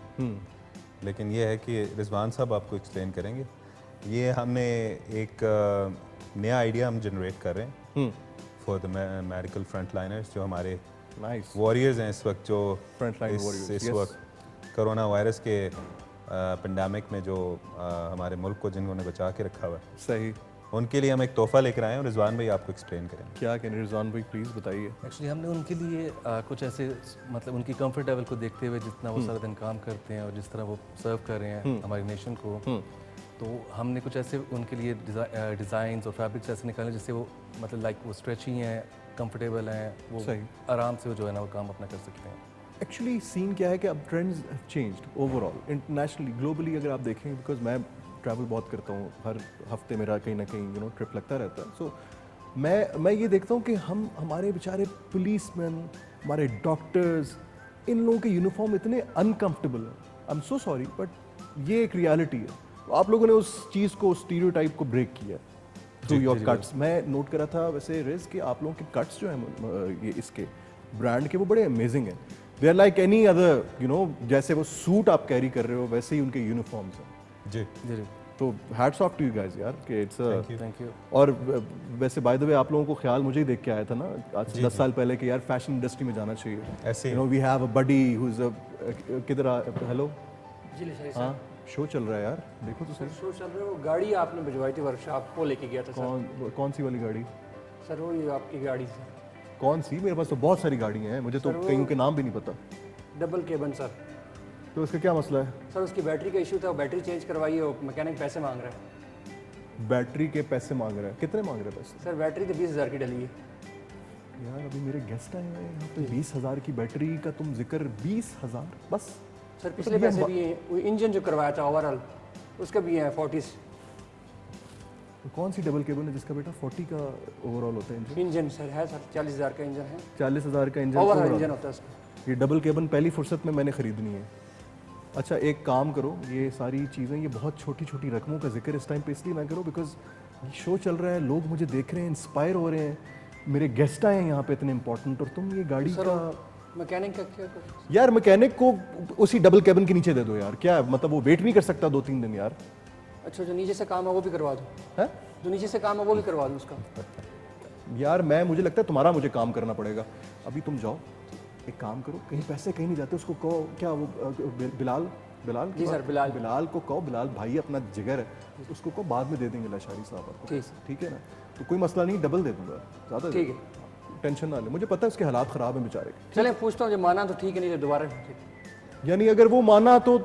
लेकिन ये है कि रिजवान साहब आपको एक्सप्लेन करेंगे। ये हमने एक नया आइडिया हम जनरेट कर रहे हैं for the medical front liners, जो हमारे नाइस वॉरियर्स हैं इस वक्त, जो Frontline warriors, इस yes. वक्त कोरोना वायरस के पेंडेमिक में जो हमारे मुल्क को जिन्होंने बचा के रखा हुआ है, सही। उनके लिए हम एक तोहफा लेकर आए हैं और रिजवान भाई आपको एक्सप्लेन करेंगे। क्या कहने रिजवान भाई, प्लीज़ बताइए। एक्चुअली हमने उनके लिए कुछ ऐसे मतलब उनकी कंफर्ट लेवल को देखते हुए जितना वो सारा दिन काम करते हैं और जिस तरह वो सर्व कर रहे हैं हमारी नेशन को, तो हमने कुछ ऐसे उनके लिए डिज़ाइंस और फैब्रिक्स ऐसे निकाले जिससे वो मतलब लाइक वो स्ट्रेची हैं, कंफर्टेबल हैं, वो सही। आराम से वो जो है ना वो काम अपना कर सकते हैं। एक्चुअली सीन क्या है कि अब trends have changed overall internationally, globally अगर आप देखें, बिकॉज मैं ट्रैवल बहुत करता हूँ, हर हफ्ते मेरा कहीं ना कहीं ट्रिप लगता रहता है। सो मैं ये देखता हूँ कि हमारे बेचारे पुलिसमैन, हमारे डॉक्टर्स, इन लोगों के यूनिफॉर्म इतने अनकंफर्टेबल हैं। I am so sorry but ये एक रियलिटी है। तो आप लोगों ने उस चीज़ को, स्टीरियोटाइप को ब्रेक किया थ्रू योर कट्स। मैं नोट करा था वैसे रिज कि आप लोगों के कट्स जो हैं ये इसके ब्रांड के, वो बड़े अमेजिंग हैं। They are like any other, जैसे वो सूट आप कैरी कर रहे हो वैसे ही उनके यूनिफॉर्म्स हैं। जी जी जी, तो hats off to you guys यार कि इट्स थैंक यू। और वैसे बाय द वे आप लोगों को ख्याल मुझे ही देख के आया था ना आज से 10 साल पहले कि यार फैशन इंडस्ट्री में जाना चाहिए। ऐसे ही। We have a buddy who is किधर हेलो जी लिशाई हाँ शो चल रहा है यार, देखो तो सर, सर। शो चल रहा है। वो गाड़ी आपने भिजवाई थी वर्कशॉप, वो लेके गया था सर। कौन सी वाली गाड़ी? सर वो ये आपकी गाड़ी थी, कौन सी? मेरे पास तो बहुत सारी गाड़ियाँ हैं, मुझे तो सर, वो- कईयों के नाम भी नहीं पता। Double केबन sir. तो इसका क्या मसला है? सर उसकी बैटरी का इशू था, बैटरी चेंज करवाई है, मैकेनिक पैसे मांग रहा है। बैटरी के पैसे मांग रहा है? कितने मांग रहे हैं पैसे? सर बैटरी तो 20,000 की डली है। यार अभी मेरे गेस्ट आए हुए हैं यहाँ पे, 20,000 की बैटरी का तुम जिक्र, 20,000 बस? सर पिछले पैसे भी हैं, वो इंजन जो करवाया था ओवरऑल उसका भी है 40। तो कौन सी डबल केबल है जिसका बेटा 40 का ओवरऑल होता है इंजन? इंजन सर है सर, 40,000 का इंजन है, 40,000 का इंजन ओवरऑल overall। इंजन होता है उसका। ये डबल केबल पहली फुर्सत में मैंने ख़रीदनी है। अच्छा एक काम करो, ये सारी चीज़ें, ये बहुत छोटी छोटी रकमों का जिक्र इस टाइम पे इसलिए ना करो बिकॉज ये शो चल रहा है, लोग मुझे देख रहे हैं, इंस्पायर हो रहे हैं, मेरे गेस्ट आए हैं यहाँ पे इतने इंपॉर्टेंट, और तुम ये गाड़ी सर का मैकेनिक का क्या करो? यार मैकेनिक को उसी डबल केबन के नीचे दे दो यार, क्या मतलब वो वेट नहीं कर सकता 2-3 दिन यार? अच्छा जो नीचे से काम है वो भी करवा दो, है जो नीचे से काम है वो भी करवा दो उसका। यार मुझे लगता है तुम्हारा मुझे काम करना पड़ेगा। अभी तुम जाओ, एक काम करो, कहीं पैसे कहीं नहीं जाते, उसको कहो क्या वो बिलाल बिलाल जी सर, बिलाल। बिलाल को कहो, बिलाल भाई अपना जिगर है, उसको कहो बाद में दे देंगे लाशारी साहब आपको, ठीक। ठीक है ना? तो कोई मसला नहीं, डबल दे दूंगा, ज़्यादा ठीक है। टेंशन ना ले, मुझे पता है उसके हालात ख़राब हैं बेचारे के। चलें पूछता हूँ, जो माना तो ठीक है, नहीं तो दोबारा यानी अगर वो माना तो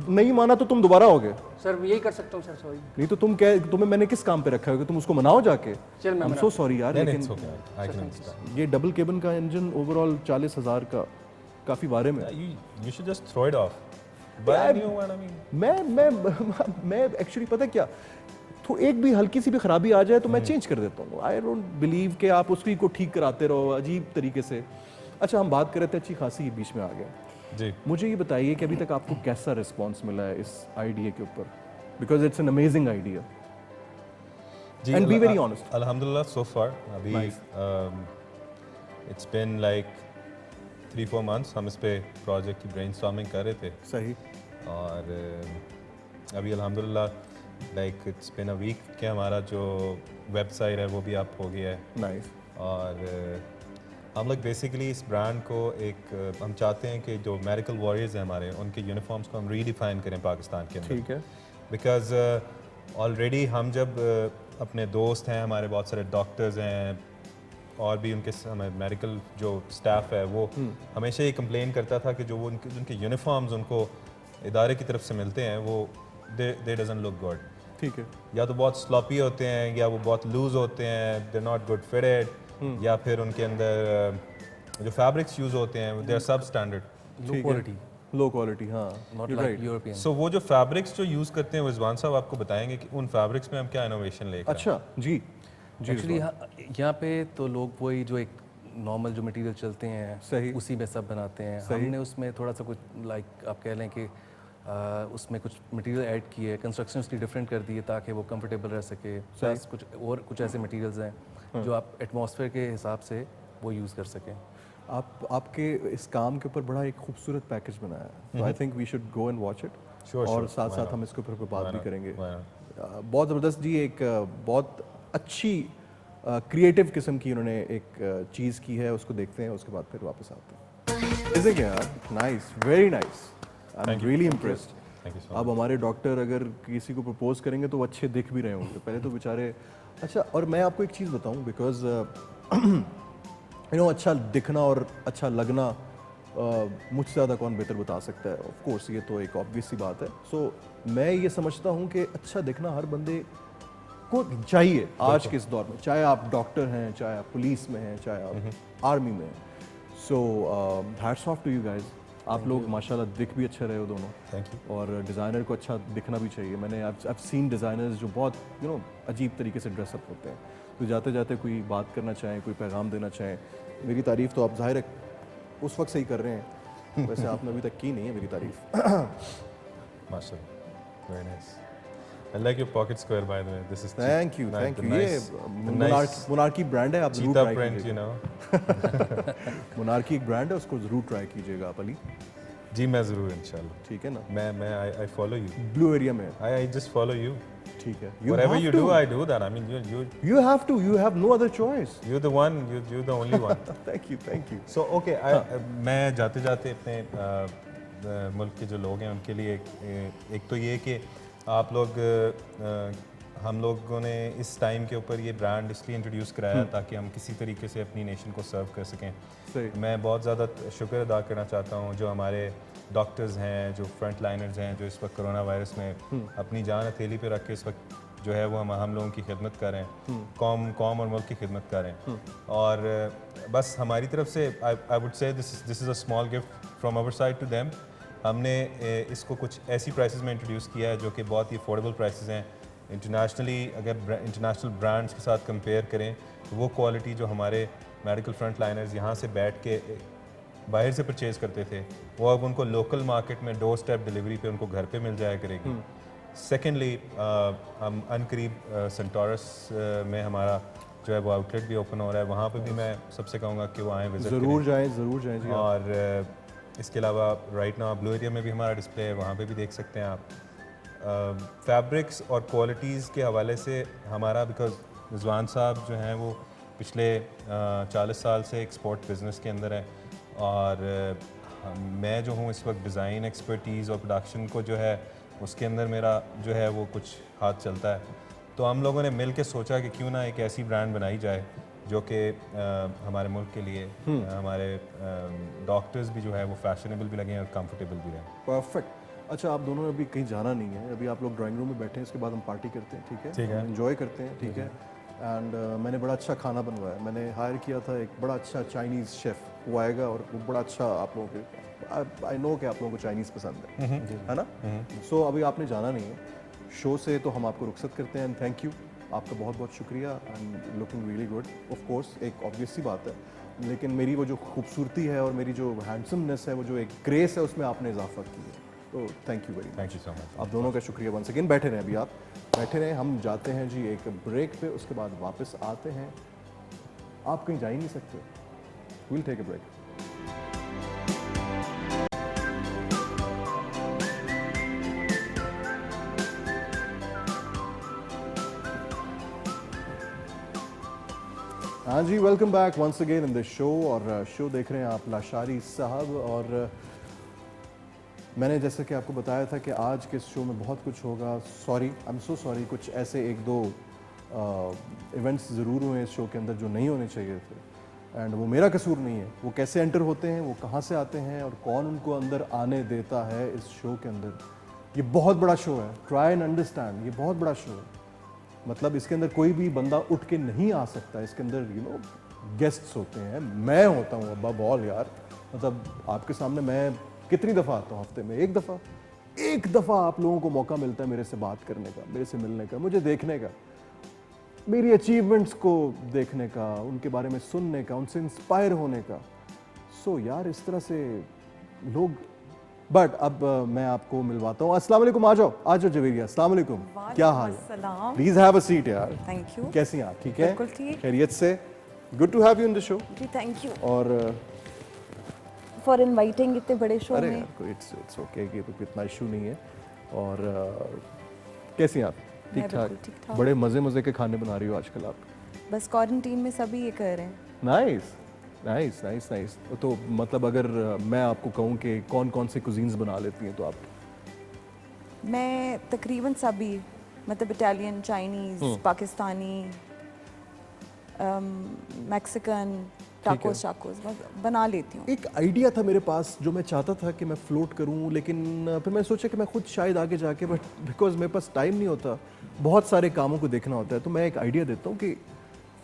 नहीं माना तो तुम दोबारा होगे? सर यही कर सकता हूँ सर, सॉरी। नहीं तो तुम्हें मैंने किस काम पे रखा है कि तुम उसको मनाओ जाके? चल मैं सो सॉरी यार, नहीं लेकिन it's okay, I can understand. ये डबल केबिन का इंजन ओवरऑल 40,000 का काफ़ी बारे में। You should just throw it off. Buy a new one, I mean. मैं एक्चुअली पता है क्या, तो एक भी हल्की सी भी खराबी आ जाए तो मैं चेंज कर देता हूँ। आई डोंट बिलीव कि आप उसकी को ठीक कराते रहो अजीब तरीके से। अच्छा, हम बात कर रहे थे, अच्छी खासी बीच में आ गया। जी मुझे ये बताइए कि अभी तक आपको कैसा रिस्पॉन्स मिला है इस आइडिया के ऊपर, because it's an amazing idea. जी And be very honest. अल्हम्दुलिल्लाह so far अभी it's been like 3-4 months हम इस पे प्रोजेक्ट की ब्रेनस्टॉर्मिंग कर रहे थे सही। और अभी अल्हम्दुलिल्लाह like it's been a week कि हमारा जो वेबसाइट है वो भी अप हो गया है। नाइस। और हम लोग बेसिकली इस ब्रांड को एक हम चाहते हैं कि जो मेडिकल वॉरियर्स हैं हमारे, उनके यूनिफॉर्म्स को हम रीडिफाइन करें पाकिस्तान के अंदर। ठीक है। बिकॉज ऑलरेडी हम जब अपने दोस्त हैं, हमारे बहुत सारे डॉक्टर्स हैं और भी उनके मेडिकल जो स्टाफ है वो हमेशा ये कंप्लेन करता था कि जो वो उनके यूनिफॉर्म्स उनको इदारे की तरफ से मिलते हैं वो दे डजंट लुक गुड। ठीक है। या तो बहुत स्लॉपी होते हैं या वो बहुत लूज होते हैं, दे नॉट गुड फिटेड, या फिर उनके अंदर जो फैब्रिक्स यूज होते हैं दे आर सब standard low quality, low quality, हाँ, not you're like right. European. So वो जो फैब्रिक्स जो यूज़ करते हैं रिजवान साहब आपको बताएंगे कि उन फैब्रिक्स में हम क्या इनोवेशन लेकर आए। अच्छा जी जी। एक्चुअली यहाँ पे तो लोग वही जो एक नॉर्मल जो मटेरियल चलते हैं सही। उसी में सब बनाते हैं। सही। हमने उसमें थोड़ा सा कुछ लाइक आप कह लें कि उसमें कुछ मटेरियल ऐड किए, कंस्ट्रक्शन उसकी डिफरेंट कर दिए ताकि वो कंफर्टेबल रह सके। प्लस कुछ ऐसे मटेरियल्स हैं जो आप एटमॉस्फेयर के हिसाब से वो यूज़ कर सकें। आपके इस काम के ऊपर बड़ा एक खूबसूरत पैकेज बनाया है, तो I think we should go and watch it. Sure, और sure. साथ Why साथ not? हम इसके ऊपर बात भी करेंगे। Why not? बहुत ज़बरदस्त जी, एक बहुत अच्छी क्रिएटिव किस्म की उन्होंने एक चीज़ की है, उसको देखते हैं, उसके बाद फिर वापस आते हैं। इसे क्या यार, nice, very nice, I am really impressed. Thank you so अब हमारे डॉक्टर अगर किसी को प्रपोज करेंगे तो वो अच्छे दिख भी रहे होंगे, पहले तो बेचारे। अच्छा, और मैं आपको एक चीज़ बताऊं, बिकॉज अच्छा दिखना और अच्छा लगना मुझसे ज़्यादा कौन बेहतर बता सकता है। ऑफ कोर्स ये तो एक ऑब्वियस सी बात है। सो मैं ये समझता हूँ कि अच्छा दिखना हर बंदे को चाहिए आज के इस दौर में, चाहे आप डॉक्टर हैं, चाहे आप पुलिस में हैं, चाहे आप आर्मी में हैं। So hats off to you guys, आप लोग माशाल्लाह दिख भी अच्छे रहे हो दोनों। Thank you. और डिज़ाइनर को अच्छा दिखना भी चाहिए। मैंने अब सीन डिज़ाइनर्स जो बहुत अजीब तरीके से ड्रेसअप होते हैं। तो जाते जाते कोई बात करना चाहें, कोई पैगाम देना चाहें। मेरी तारीफ़ तो आप ज़ाहिर है उस वक्त से ही कर रहे हैं, वैसे आपने अभी तक की नहीं है मेरी तारीफ़। Mashallah, very nice. I like your pocket square, by the way. This is thank you, nice, thank the you. ये nice- the nice monarchy brand है, आप जरूर cheetah ट्राई print, you कीजिएगा। know. मोनार्की एक ब्रांड है, उसको ज़रूर try कीजिएगा आप अली, जी मैं ज़रूर इंशाल्लाह। ठीक है ना? मैं I follow you. Blue area में है, I just follow you. ठीक है। Whatever you do, I do that. I mean, You have to, you have no other choice. you're the one. You're the only one. Thank you, thank you. So okay, मैं जाते जाते अपने मुल्क के जो लोग हैं उनके लिए एक तो ये कि आप लोग हम लोगों ने इस टाइम के ऊपर ये ब्रांड इसलिए इंट्रोड्यूस कराया ताकि हम किसी तरीके से अपनी नेशन को सर्व कर सकें। सही। मैं बहुत ज़्यादा शुक्र अदा करना चाहता हूँ जो हमारे डॉक्टर्स हैं, जो फ्रंट लाइनर्स हैं, जो इस वक्त कोरोना वायरस में अपनी जान हथेली पे रख के इस वक्त जो है वो हम लोगों की खिदमत कर रहे हैं, कौम और मुल्क की खिदमत कर रहे हैं। और बस हमारी तरफ से I would say this is a small gift from our side to them. हमने इसको कुछ ऐसी प्राइसेस में इंट्रोड्यूस किया है जो कि बहुत ही अफोर्डेबल प्राइसेस हैं। इंटरनेशनली अगर इंटरनेशनल ब्रांड्स के साथ कंपेयर करें तो वो क्वालिटी जो हमारे मेडिकल फ्रंट लाइनर्स यहाँ से बैठ के बाहर से परचेज़ करते थे वो अब उनको लोकल मार्केट में डोर स्टेप डिलीवरी पे उनको घर पे मिल जाया करेगी। सेकेंडली हम अनकरीब सेंटोरस में हमारा जो है वो आउटलेट भी ओपन हो रहा है, वहाँ पे भी मैं सबसे कहूँगा कि वो आएँ विजिट ज़रूर जाएं जी। और इसके अलावा राइट नाउ ब्लू एरिया में भी हमारा डिस्प्ले है, वहाँ पे भी देख सकते हैं आप। फैब्रिक्स और क्वालिटीज़ के हवाले से हमारा बिकॉज रिजवान साहब जो हैं वो पिछले 40 साल से एक्सपोर्ट बिज़नेस के अंदर है और मैं जो हूँ इस वक्त डिज़ाइन एक्सपर्टीज़ और प्रोडक्शन को जो है उसके अंदर मेरा जो है वो कुछ हाथ चलता है, तो हम लोगों ने मिल के सोचा कि क्यों ना एक ऐसी ब्रांड बनाई जाए जो कि हमारे मुल्क के लिए हमारे डॉक्टर्स भी जो है वो फैशनेबल भी लगें और कंफर्टेबल भी रहें। परफेक्ट। अच्छा, आप दोनों ने अभी कहीं जाना नहीं है, अभी आप लोग ड्राइंग रूम में बैठे हैं, इसके बाद हम पार्टी करते हैं, ठीक है? ठीक है। एंजॉय करते हैं, ठीक है? एंड मैंने बड़ा अच्छा खाना बनवाया, मैंने हायर किया था एक बड़ा अच्छा चाइनीज़ शेफ़, वो आएगा और वो बड़ा अच्छा आप लोगों के, आई नो कि आप लोगों को चाइनीज़ पसंद है ना? सो अभी आपने जाना नहीं है शो से, तो हम आपको रुखसत करते हैं। एंड थैंक यू, आपका बहुत बहुत शुक्रिया। And looking really good. Of course एक ऑब्वियस सी बात है, लेकिन मेरी वो जो खूबसूरती है और मेरी जो हैंडसमनेस है, वो जो एक ग्रेस है, उसमें आपने इजाफा किया है, तो thank you very much. Thank you so much. आप दोनों का शुक्रिया वंस अगेन। बैठे रहें, अभी आप बैठे रहें, हम जाते हैं जी एक ब्रेक पे, उसके बाद वापस आते हैं। आप कहीं जा ही नहीं सकते, विल टेक अ ब्रेक। हाँ जी, welcome back once again in the show. और शो देख रहे हैं आप लाशारी साहब, और मैंने जैसे कि आपको बताया था कि आज के शो में बहुत कुछ होगा। Sorry, I am so sorry, कुछ ऐसे एक दो इवेंट्स ज़रूर हुए इस शो के अंदर जो नहीं होने चाहिए थे, एंड वो मेरा कसूर नहीं है। वो कैसे एंटर होते हैं, वो कहाँ से आते हैं और कौन उनको अंदर आने देता है इस शो के अंदर। ये बहुत बड़ा शो है, ट्राई एंड अंडरस्टैंड, ये बहुत बड़ा शो है। मतलब इसके अंदर कोई भी बंदा उठ के नहीं आ सकता, इसके अंदर यू नो गेस्ट्स होते हैं, मैं होता हूँ अब्बा बॉल यार। मतलब आपके सामने मैं कितनी दफ़ा आता हूँ हफ्ते में? एक दफ़ा आप लोगों को मौका मिलता है मेरे से बात करने का, मेरे से मिलने का, मुझे देखने का, मेरी अचीवमेंट्स को देखने का, उनके बारे में सुनने का, उनसे इंस्पायर होने का। सो यार इस तरह से लोग, बट अब मैं आपको मिलवाता हूँ। अस्सलाम वालेकुम, आ जाओ जवेरिया, अस्सलाम वालेकुम, क्या हाल है? प्लीज हैव अ सीट यार। Thank you. कैसी हैं आप? ठीक है, बिल्कुल ठीक। खैरियत से? Good to have you in the show. जी थैंक यू और फॉर इनवाइटिंग इतने बड़े शो अरे में। यार कोई इट्स ओके, कि तो इतना इशू नहीं है। और कैसी हैं आप? ठीक बिल्कुल ठीक ठाक। ठाक। बड़े मज़े के खाने बना रही हो आजकल आप। बस क्वारंटीन में सभी ये कर रहे हैं। Nice nice nice nice. तो मतलब अगर मैं आपको कहूँ कि कौन कौन से कुजीन्स बना लेती हैं, तो आप? मैं तकरीबन सभी, मतलब Italian, Chinese, Pakistani, Mexican, tacos शाकोस बना लेती हूँ। एक आइडिया था मेरे पास जो मैं चाहता था कि मैं फ्लोट करूं, लेकिन फिर मैं सोचा कि मैं खुद शायद आगे जाके, बट बिकॉज मेरे पास टाइम नहीं होता, बहुत सारे कामों को देखना होता है, तो मैं एक आइडिया देता हूं कि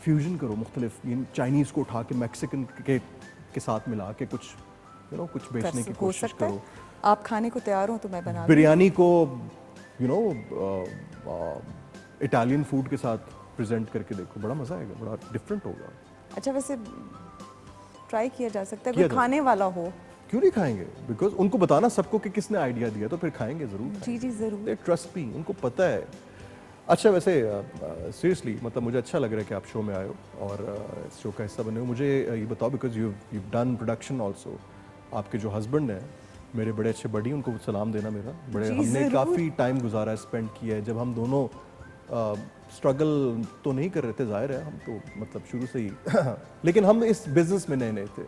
फ्यूजन करो, मुख्तलिफ चाइनीज़ को उठा के मैक्सिकन के साथ मिला के कुछ कुछ बेचने की हो कोशिश सकता है। करो। आप खाने को तैयार हो तो मैं बना बिरयानी को इटालियन फूड के साथ प्रेजेंट करके देखो, बड़ा मज़ा आएगा, बड़ा डिफरेंट होगा। अच्छा, वैसे ट्राई किया जा सकता है, किया कोई जा- खाने वाला हो। क्यों नहीं खाएंगे? बिकॉज उनको बताना सबको कि किसने आइडिया दिया, तो फिर खाएंगे ज़रूर। जी जी ज़रूर। दे ट्रस्ट मी, उनको पता है। अच्छा, वैसे सीरियसली मतलब मुझे अच्छा लग रहा है कि आप शो में आए हो और इस शो का हिस्सा बने हो। मुझे ये बताओ, because you done production also, आपके जो हस्बैंड हैं मेरे बड़े अच्छे बडी, उनको सलाम देना मेरा। बड़े जी, हमने ज़रूर। काफ़ी टाइम गुजारा है, स्पेंड किया है, जब हम दोनों स्ट्रगल तो नहीं कर रहे थे, जाहिर है हम तो मतलब शुरू से ही लेकिन हम इस बिज़नेस में नए पे।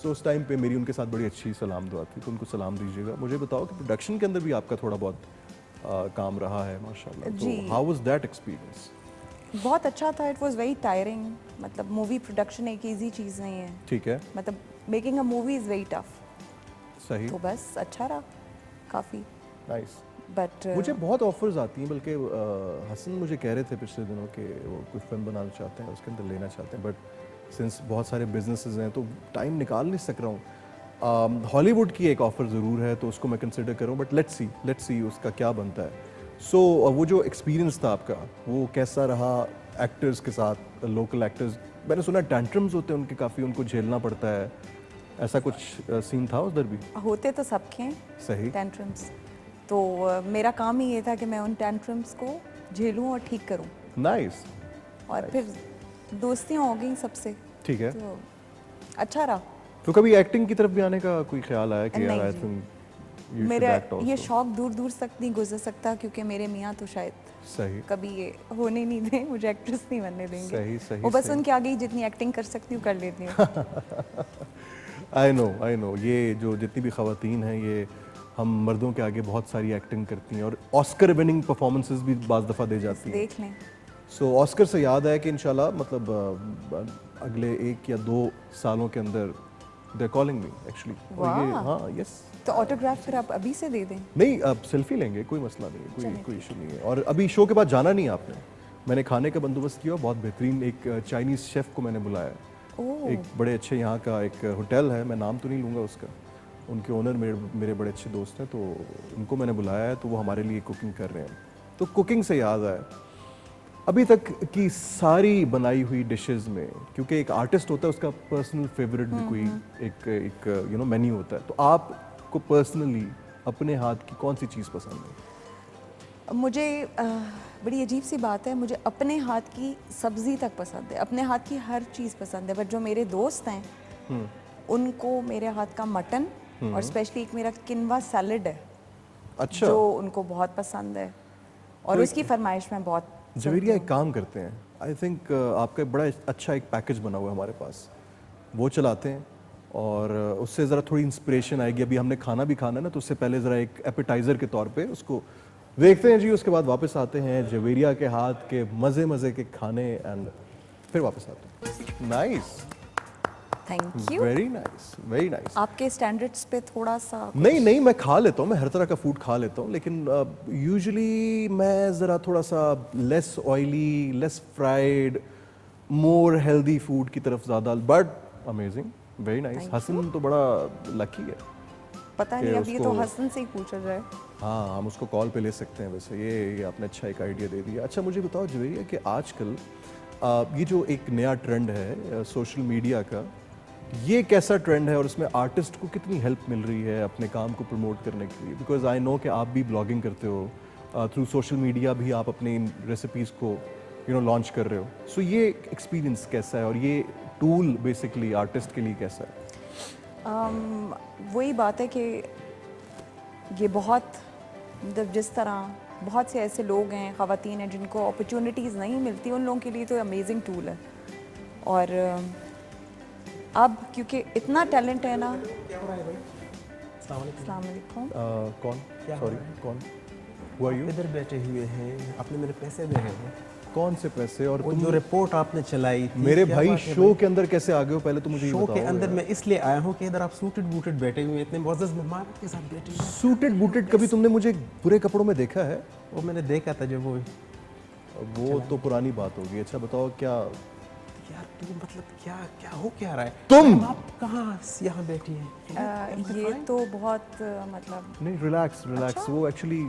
सो उस टाइम पे मेरी उनके साथ बड़ी अच्छी सलाम दुआ थी, तो उनको सलाम दीजिएगा। मुझे बताओ कि प्रोडक्शन के अंदर भी आपका थोड़ा बहुत काम रहा है माशाल्लाह, जी। तो हाउ वाज दैट एक्सपीरियंस? बहुत अच्छा था। It was very tiring. मतलब मूवी प्रोडक्शन एक इजी चीज़ नहीं है। ठीक है, मतलब making a movie is very tough. सही, तो बस अच्छा रहा काफ़ी। नाइस। बट मुझे बहुत ऑफर्स आती हैं, बल्कि हसन मुझे कह रहे थे पिछले दिनों कि वो कुछ फिल्म बनाना चाहते हैं, उसके अंदर लेना चाहते हैं, बट सिंस बहुत सारे बिजनेसेस हैं तो टाइम निकाल नहीं सक रहा हूँ। हॉलीवुड की एक ऑफ़र ज़रूर है, तो उसको मैं कंसिडर करूँ, बट लेट्स सी उसका क्या बनता है। सो वो जो एक्सपीरियंस था आपका, वो कैसा रहा एक्टर्स के साथ, लोकल एक्टर्स? मैंने सुना टैंट्रम्स होते हैं उनके काफ़ी, उनको झेलना पड़ता है, ऐसा कुछ सीन था उधर भी? होते तो सबके हैं सही, टेंट्रम्स। तो मेरा काम ही ये था कि मैं उन टेंट्रम्स को झेलूं और ठीक करूं, नाइस, और फिर दोस्तियां हो गई सबसे। ठीक है। तो अच्छा रहा। तो कभी एक्टिंग की तरफ भी आने का कोई ख्याल आया कि यार नहीं आई जी। थिंक यू शुड मेरा एक्ट ये आल्सो? शौक दूर दूर तक नहीं गुजर सकता, क्योंकि मेरे मियाँ तो शायद सही कभी ये होने नहीं दें, मुझे एक्ट्रेस नहीं बनने देंगे। सही, सही, वो बस सही। उनके आगे ही जितनी एक्टिंग कर सकती हूँ कर लेती हूँ। आई नो ये जो जितनी भी खवातीन हैं ये हम मर्दों के आगे बहुत सारी एक्टिंग करती हैं और ऑस्कर विनिंग परफॉर्मेंसेस भी बाज़ दफ़ा दे जाती हैं। देख लें। सो ऑस्कर से याद आया कि इंशाल्लाह मतलब अगले 1 या 2 सालों के अंदर दे कॉलिंग मी एक्चुअली। वाह। हाँ यस। तो ऑटोग्राफ फिर आप अभी से दे दें। नहीं अब सेल्फी लेंगे, कोई मसला नहीं है, कोई इशू नहीं है। और अभी शो के बाद जाना नहीं है आपने, मैंने खाने का बंदोबस्त किया, बहुत बेहतरीन एक चाइनीज़ शेफ़ को मैंने बुलाया। ओह। एक बड़े अच्छे यहाँ का एक होटल है, मैं नाम तो नहीं लूँगा उसका, उनके ओनर मेरे बड़े अच्छे दोस्त हैं, तो उनको मैंने बुलाया है, तो वो हमारे लिए कुकिंग कर रहे हैं। तो कुकिंग से याद आया, अभी तक की सारी बनाई हुई डिशेस में, क्योंकि एक आर्टिस्ट होता है उसका पर्सनल फेवरेट भी कोई एक यू नो मेन्यू होता है, तो आपको पर्सनली अपने हाथ की कौन सी चीज़ पसंद है? मुझे बड़ी अजीब सी बात है, मुझे अपने हाथ की सब्ज़ी तक पसंद है, अपने हाथ की हर चीज़ पसंद है, बट जो मेरे दोस्त हैं उनको मेरे हाथ का मटन और स्पेशली एक मेरा किनवा सैलड है अच्छा, जो उनको बहुत पसंद है और उसकी फरमाइश में बहुत जवेरिया एक काम करते हैं, आई थिंक आपका बड़ा अच्छा एक पैकेज बना हुआ है हमारे पास, वो चलाते हैं और उससे ज़रा थोड़ी इंस्पिरेशन आएगी। अभी हमने खाना भी खाना है ना, तो उससे पहले ज़रा एक एपेटाइज़र के तौर पे उसको देखते हैं जी, उसके बाद वापस आते हैं जवेरिया के हाथ के मज़े के खाने एंड फिर वापस आते हैं। Nice, thank you. Very nice, very nice. आपके स्टैंडर्ड्स पे थोड़ा सा नहीं मैं खा लेता हूँ, मैं हर तरह का फूड खा लेता हूँ, लेकिन यूजुअली मैं ज़रा थोड़ा सा less oily, less fried, more healthy food की तरफ ज़्यादा, but amazing, very nice. Hasan तो बड़ा लकी है। पता नहीं, कि अब ये तो उसको- हसन से ही पूछा जाए। हाँ, हम उसको कॉल पे ले सकते हैं वैसे, ये आपने अच्छा एक आइडिया दे दिया। अच्छा मुझे बताओ जवेरिया कि आजकल ये जो एक नया ट्रेंड है सोशल मीडिया का, ये कैसा ट्रेंड है और इसमें आर्टिस्ट को कितनी हेल्प मिल रही है अपने काम को प्रमोट करने के लिए? बिकॉज आई नो कि आप भी ब्लॉगिंग करते हो, थ्रू सोशल मीडिया भी आप अपनी रेसिपीज़ को लॉन्च कर रहे हो, सो ये एक्सपीरियंस कैसा है और ये टूल बेसिकली आर्टिस्ट के लिए कैसा है? वही बात है कि ये बहुत मतलब जिस तरह बहुत से ऐसे लोग हैं, ख़वातीन हैं जिनको अपॉर्चुनिटीज़ नहीं मिलती, उन लोगों के लिए तो अमेजिंग टूल है। और अब क्योंकि इतना टैलेंट है ना। अस्सलाम वालेकुम। कौन? सॉरी, कौन? Who are you? इधर बैठे हुए हैं, आपने मेरे पैसे दे हैं। कौन से पैसे? और वो तुम जो रिपोर्ट आपने चलाई थी, मेरे क्या भाई बात है शो के अंदर कैसे आ गए हो? पहले तो मुझे ये शो के बताओ अंदर यार। मैं इसलिए आया हूँ कि इधर आप सूटेड बूटेड बैठे हुए हैं, इतने मुअज़्ज़ज़ मेहमान के साथ बैठे हुए हैं। सूटेड बूटेड कभी तुमने मुझे बुरे कपड़ों में देखा है? वो मैंने देखा था जब वो तो पुरानी बात होगी। अच्छा बताओ क्या यार तू मतलब क्या क्या हो क्या रहा है? तुम? आप कहाँ यहाँ बैठी हैं? ये तो बहुत मतलब नहीं, रिलैक्स रिलैक्स। वो एक्चुअली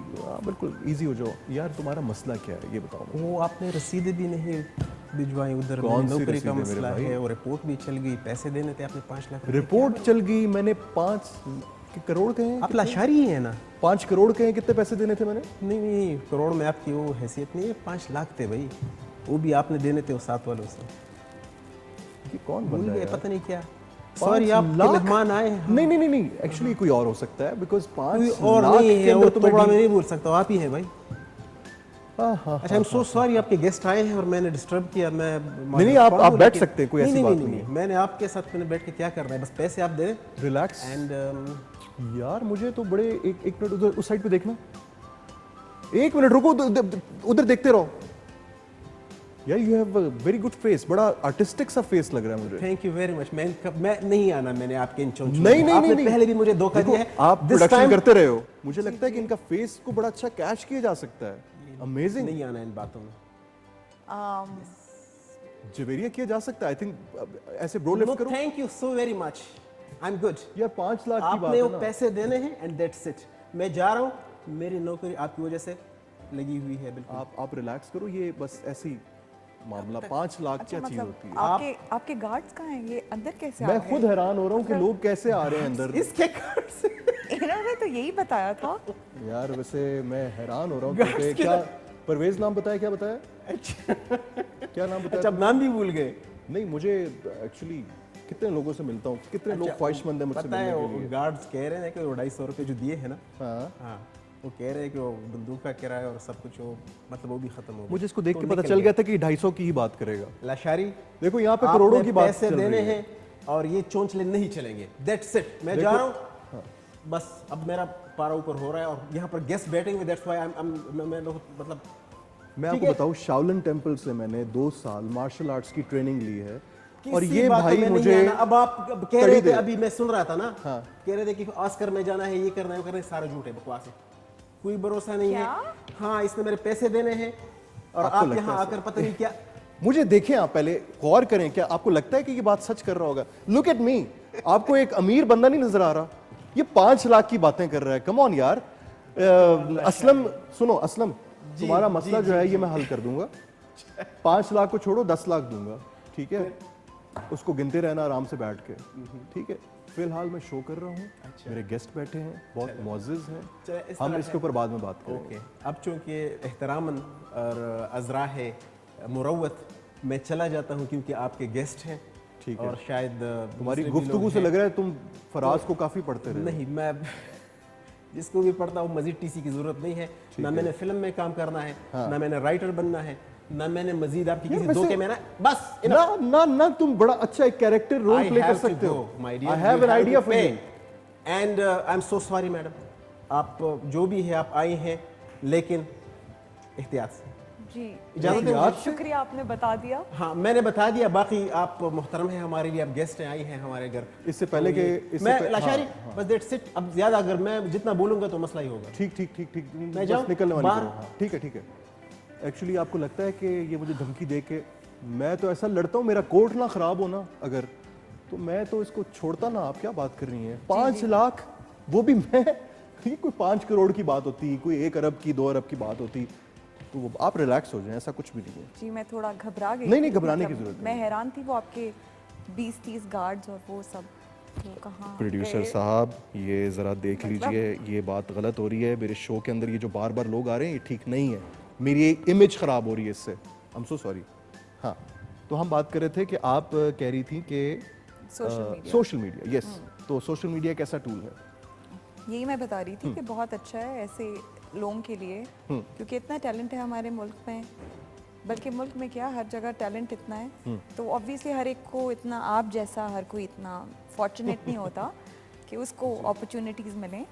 बिल्कुल इजी हो जाओ यार। तुम्हारा मसला क्या है ये बताओ मुझे। वो आपने रसीदें भी नहीं भिजवाई उधर, कौन सी नौकरी का रसीदें मेरे मसला भाई? है, और रिपोर्ट भी चल गई, पैसे देने थे आपने 5 लाख रुपए। रिपोर्ट चल गई, मैंने 5 करोड़ कहे हैं। आप लाशारी हैं ना? 5 करोड़ कहे हैं, कितने पैसे देने थे मैंने? नहीं करोड़ में आपकी वो हैसियत नहीं है, 5 लाख थे भाई, वो भी आपने देने थे वो 7 वालों से। ये कौन भूल बंदा है गए यार? पता नहीं क्या। 5 सॉरी आप लाख? मेहमान आए हैं। नहीं एक्चुअली कोई और हो सकता है, बिकॉज 5 कोई और लाख नहीं के है, अंदर वो तो टुकड़ा मैं मैं नहीं बोल सकता, आप ही हैं भाई। हाँ, अच्छा, आई एम सो सॉरी, आपके गेस्ट आए हैं और मैंने डिस्टर्ब किया। मैं नहीं, आप बैठ सकते हैं, कोई ऐसी बात नहीं है। मैंने आपके साथ मैंने बैठ के क्या करना है, बस पैसे आप दे रिलैक्स। एंड यार मुझे तो बड़े एक मिनट उधर उस साइड पे देखना, 1 मिनट रुको, उधर देखते रहो यार। You have a very good face, बड़ा आर्टिस्टिक सा फेस लग रहा है मुझे। Thank you very much. मैं नहीं आना, मैंने आपके इन चोंचों नहीं आपने नहीं पहले भी मुझे धोखा देखो, दिया है। आप This प्रोडक्शन time- करते रहे हो, मुझे लगता है कि इनका फेस को बड़ा अच्छा कैच किया जा सकता है। अमेजिंग। नहीं आना इन बातों में। जवेरिया किया जा सकता है, आई थिंक। ऐसे ब्रो लिफ्ट करो thank you so very much, I am good. यार। 5 लाख की बात आपने है वो ना। पैसे देने हैं एंड दैट्स इट। मैं जा रहा हूँ, मेरी नौकरी आपकी वजह से लगी हुई है। बिल्कुल आप रिलैक्स करो, ये बस ऐसी मामला। 5 लाख अच्छा क्या चीज मतलब होती है? आपके गार्ड्स कहाँ हैं? ये अंदर कैसे आ मैं गए? खुद हैरान हो रहा हूँ कि लोग कैसे आ रहे हैं अंदर। इसके कारण से इन्होंने तो यही बताया था। यार वैसे मैं हैरान हो रहा हूँ क्योंकि क्या परवेज नाम बताया, क्या बताया? क्या नाम बताया? अच्छा, आप नाम भी भूल गए। नहीं, मुझे एक्चुअली कितने लोगों से मिलता हूँ, कितने लोग ख्वाहिशमंद है मुझसे पता है, मिलने वो के लिए। गार्ड्स कह रहे हैं कि वो 250 रुपये जो दिए हैं ना, हाँ, हाँ, वो कह रहे हैं कि वो बंदूक का किराया और सब कुछ वो मतलब वो भी खत्म हो गया। मुझे इसको देख तो के पता निकल चल गया। गया था कि 250 की ही बात करेगा। लाशारी, देखो यहाँ पे करोड़ों आपने की बात पैसे चल देने रही है। हैं और ये चोंचले नहीं चलेंगे। दैट्स इट, मैं जा रहा हूँ बस। अब मेरा पारा ऊपर हो रहा है और यहाँ पर गेस्ट बैठेंगे, दैट्स व्हाई मैं मतलब मैं आपको बताऊं, शाओलिन टेम्पल से मैंने 2 साल मार्शल आर्ट्स की ट्रेनिंग ली है और किसी ये बात भाई में नहीं मुझे आना। अब आप कह रहे थे, दे। अभी मैं सुन रहा था ना, हाँ। कह रहे थे कि ऑस्कर में जाना है, ये करना है, वो करना है, सारा झूठ है, बकवास है, कोई भरोसा नहीं है। हाँ, इसने मेरे पैसे देने हैं और आपको आप लगता यहाँ है आकर पता नहीं क्या। मुझे देखें, आप पहले गौर करें, क्या आपको लगता है कि ये बात सच कर रहा होगा? लुक एट मी, आपको एक अमीर बंदा नहीं नजर आ रहा? ये 5 लाख की बातें कर रहा है। कम ऑन यार। असलम सुनो, असलम तुम्हारा मसला जो है ये मैं हल कर दूंगा। 5 लाख को छोड़ो, 10 लाख दूंगा, ठीक है? उसको गिनते रहना आराम से बैठ के, ठीक है? फिलहाल मैं शो कर रहा हूँ, मेरे गेस्ट बैठे हैं, बहुत मुअज़्ज़िज़ हैं, हम इसके ऊपर बाद में बात करेंगे। ओके, अब चूंकि एहतरामन और अज़रा है मुरव्वत, मैं चला जाता हूँ क्योंकि आपके गेस्ट हैं। ठीक है। और शायद तुम्हारी दूसरे भी गुफ्तगू लोग से हैं। लग रहा है तुम फराज को काफी पढ़ते रहे। नहीं, मैं जिसको भी पढ़ता हूँ मजीद टीसी की जरूरत नहीं है। ना मैंने फिल्म में काम करना है, ना मैंने राइटर बनना है, ना मैंने मजीद आपकी किसी धोखे में ना, बस ना ना ना, तुम बड़ा अच्छा एक कैरेक्टर रोल प्ले कर सकते हो। I have an idea for you and I am so sorry madam, आप जो भी है आप आई हैं, लेकिन एहतियात से। जी इजाज़त नहीं, दें? शुक्रिया, आपने बता दिया। हाँ, मैंने बता दिया, बाकी आप मुहतरम हैं हमारे लिए, आप गेस्ट हैं, आई हैं हमारे घर। इससे पहले तो के ये- मैं लाशारी बस दैट्स इट। अब ज्यादा अगर मैं जितना बोलूंगा तो मसला ही होगा। ठीक ठीक ठीक ठीक, मैं बस जाऊं? निकलने वाली बाहर? करो। हाँ, ठीक है ठीक है। एक्चुअली आपको लगता है कि ये मुझे धमकी दे के, मैं तो ऐसा लड़ता हूँ, मेरा कोर्ट ना खराब हो ना अगर, तो मैं तो इसको छोड़ता ना। आप क्या बात कर रही हैं? 5 लाख, वो भी मैं, ये कोई 5 करोड़ की बात होती, कोई 1 अरब की 2 अरब की बात होती, तो वो आप रिलैक्स हो जाएं, ऐसा कुछ भी नहीं है। जी मैं थोड़ा घबरा गई नहीं, नहीं, थी, घबराने की मतलब जरूरत मैं नहीं। हैरान थी, वो आपके 20-30 गार्ड्स और वो सब वो कहाँ प्रोड्यूसर गए? साहब, ये ज़रा देख मतलब? लीजिए, ये बात गलत हो रही है मेरे शो के अंदर। ये जो बार बार लोग आ रहे हैं, ये ठीक नहीं है, मेरी इमेज ख़राब हो रही है इससे। I am so sorry. हाँ, तो हम बात कर रहे थे कि आप कह रही थी कि सोशल मीडिया, यस, तो सोशल मीडिया एक ऐसा टूल है। यही मैं बता रही थी कि बहुत अच्छा है ऐसे लोगों के लिए, क्योंकि इतना टैलेंट है हमारे मुल्क में, बल्कि मुल्क में क्या हर जगह टैलेंट इतना है, तो ऑब्वियसली हर एक को इतना, आप जैसा हर कोई इतना फॉर्चुनेट नहीं होता कि उसको अपॉर्चुनिटीज़ मिलें।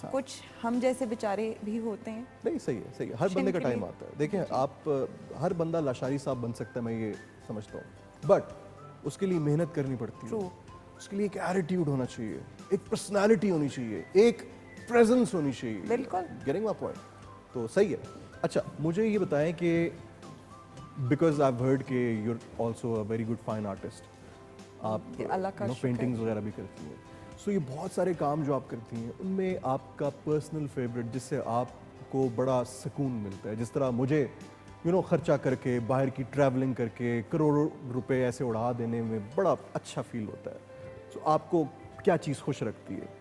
कुछ हम जैसे बेचारे भी होते हैं। नहीं, सही है, सही है, हर बंदे का जिनके टाइम लिए- आता है। देखें आप, हर बंदा लाशारी साहब बन सकता है, मैं ये समझता हूँ, बट उसके लिए मेहनत करनी पड़ती है। True. उसके लिए एक एटीट्यूड होना चाहिए, एक पर्सनालिटी होनी चाहिए, एक प्रेजेंस होनी चाहिए। बिल्कुल। Getting my point? तो सही है। अच्छा, मुझे ये बताएं कि बिकॉज आई हर्ड कि you are also a very good fine artist, आप अल्लाह का शुक्र है। पेंटिंग्स वगैरह भी करती हैं, सो ये बहुत सारे काम जो आप करती हैं, उनमें आपका पर्सनल फेवरेट जिससे आपको बड़ा सुकून मिलता है, जिस तरह मुझे खर्चा करके, बाहर की ट्रैवलिंग करके, करोड़ों रुपए ऐसे उड़ा देने में बड़ा अच्छा फील होता है, सो आपको क्या चीज़ खुश रखती है?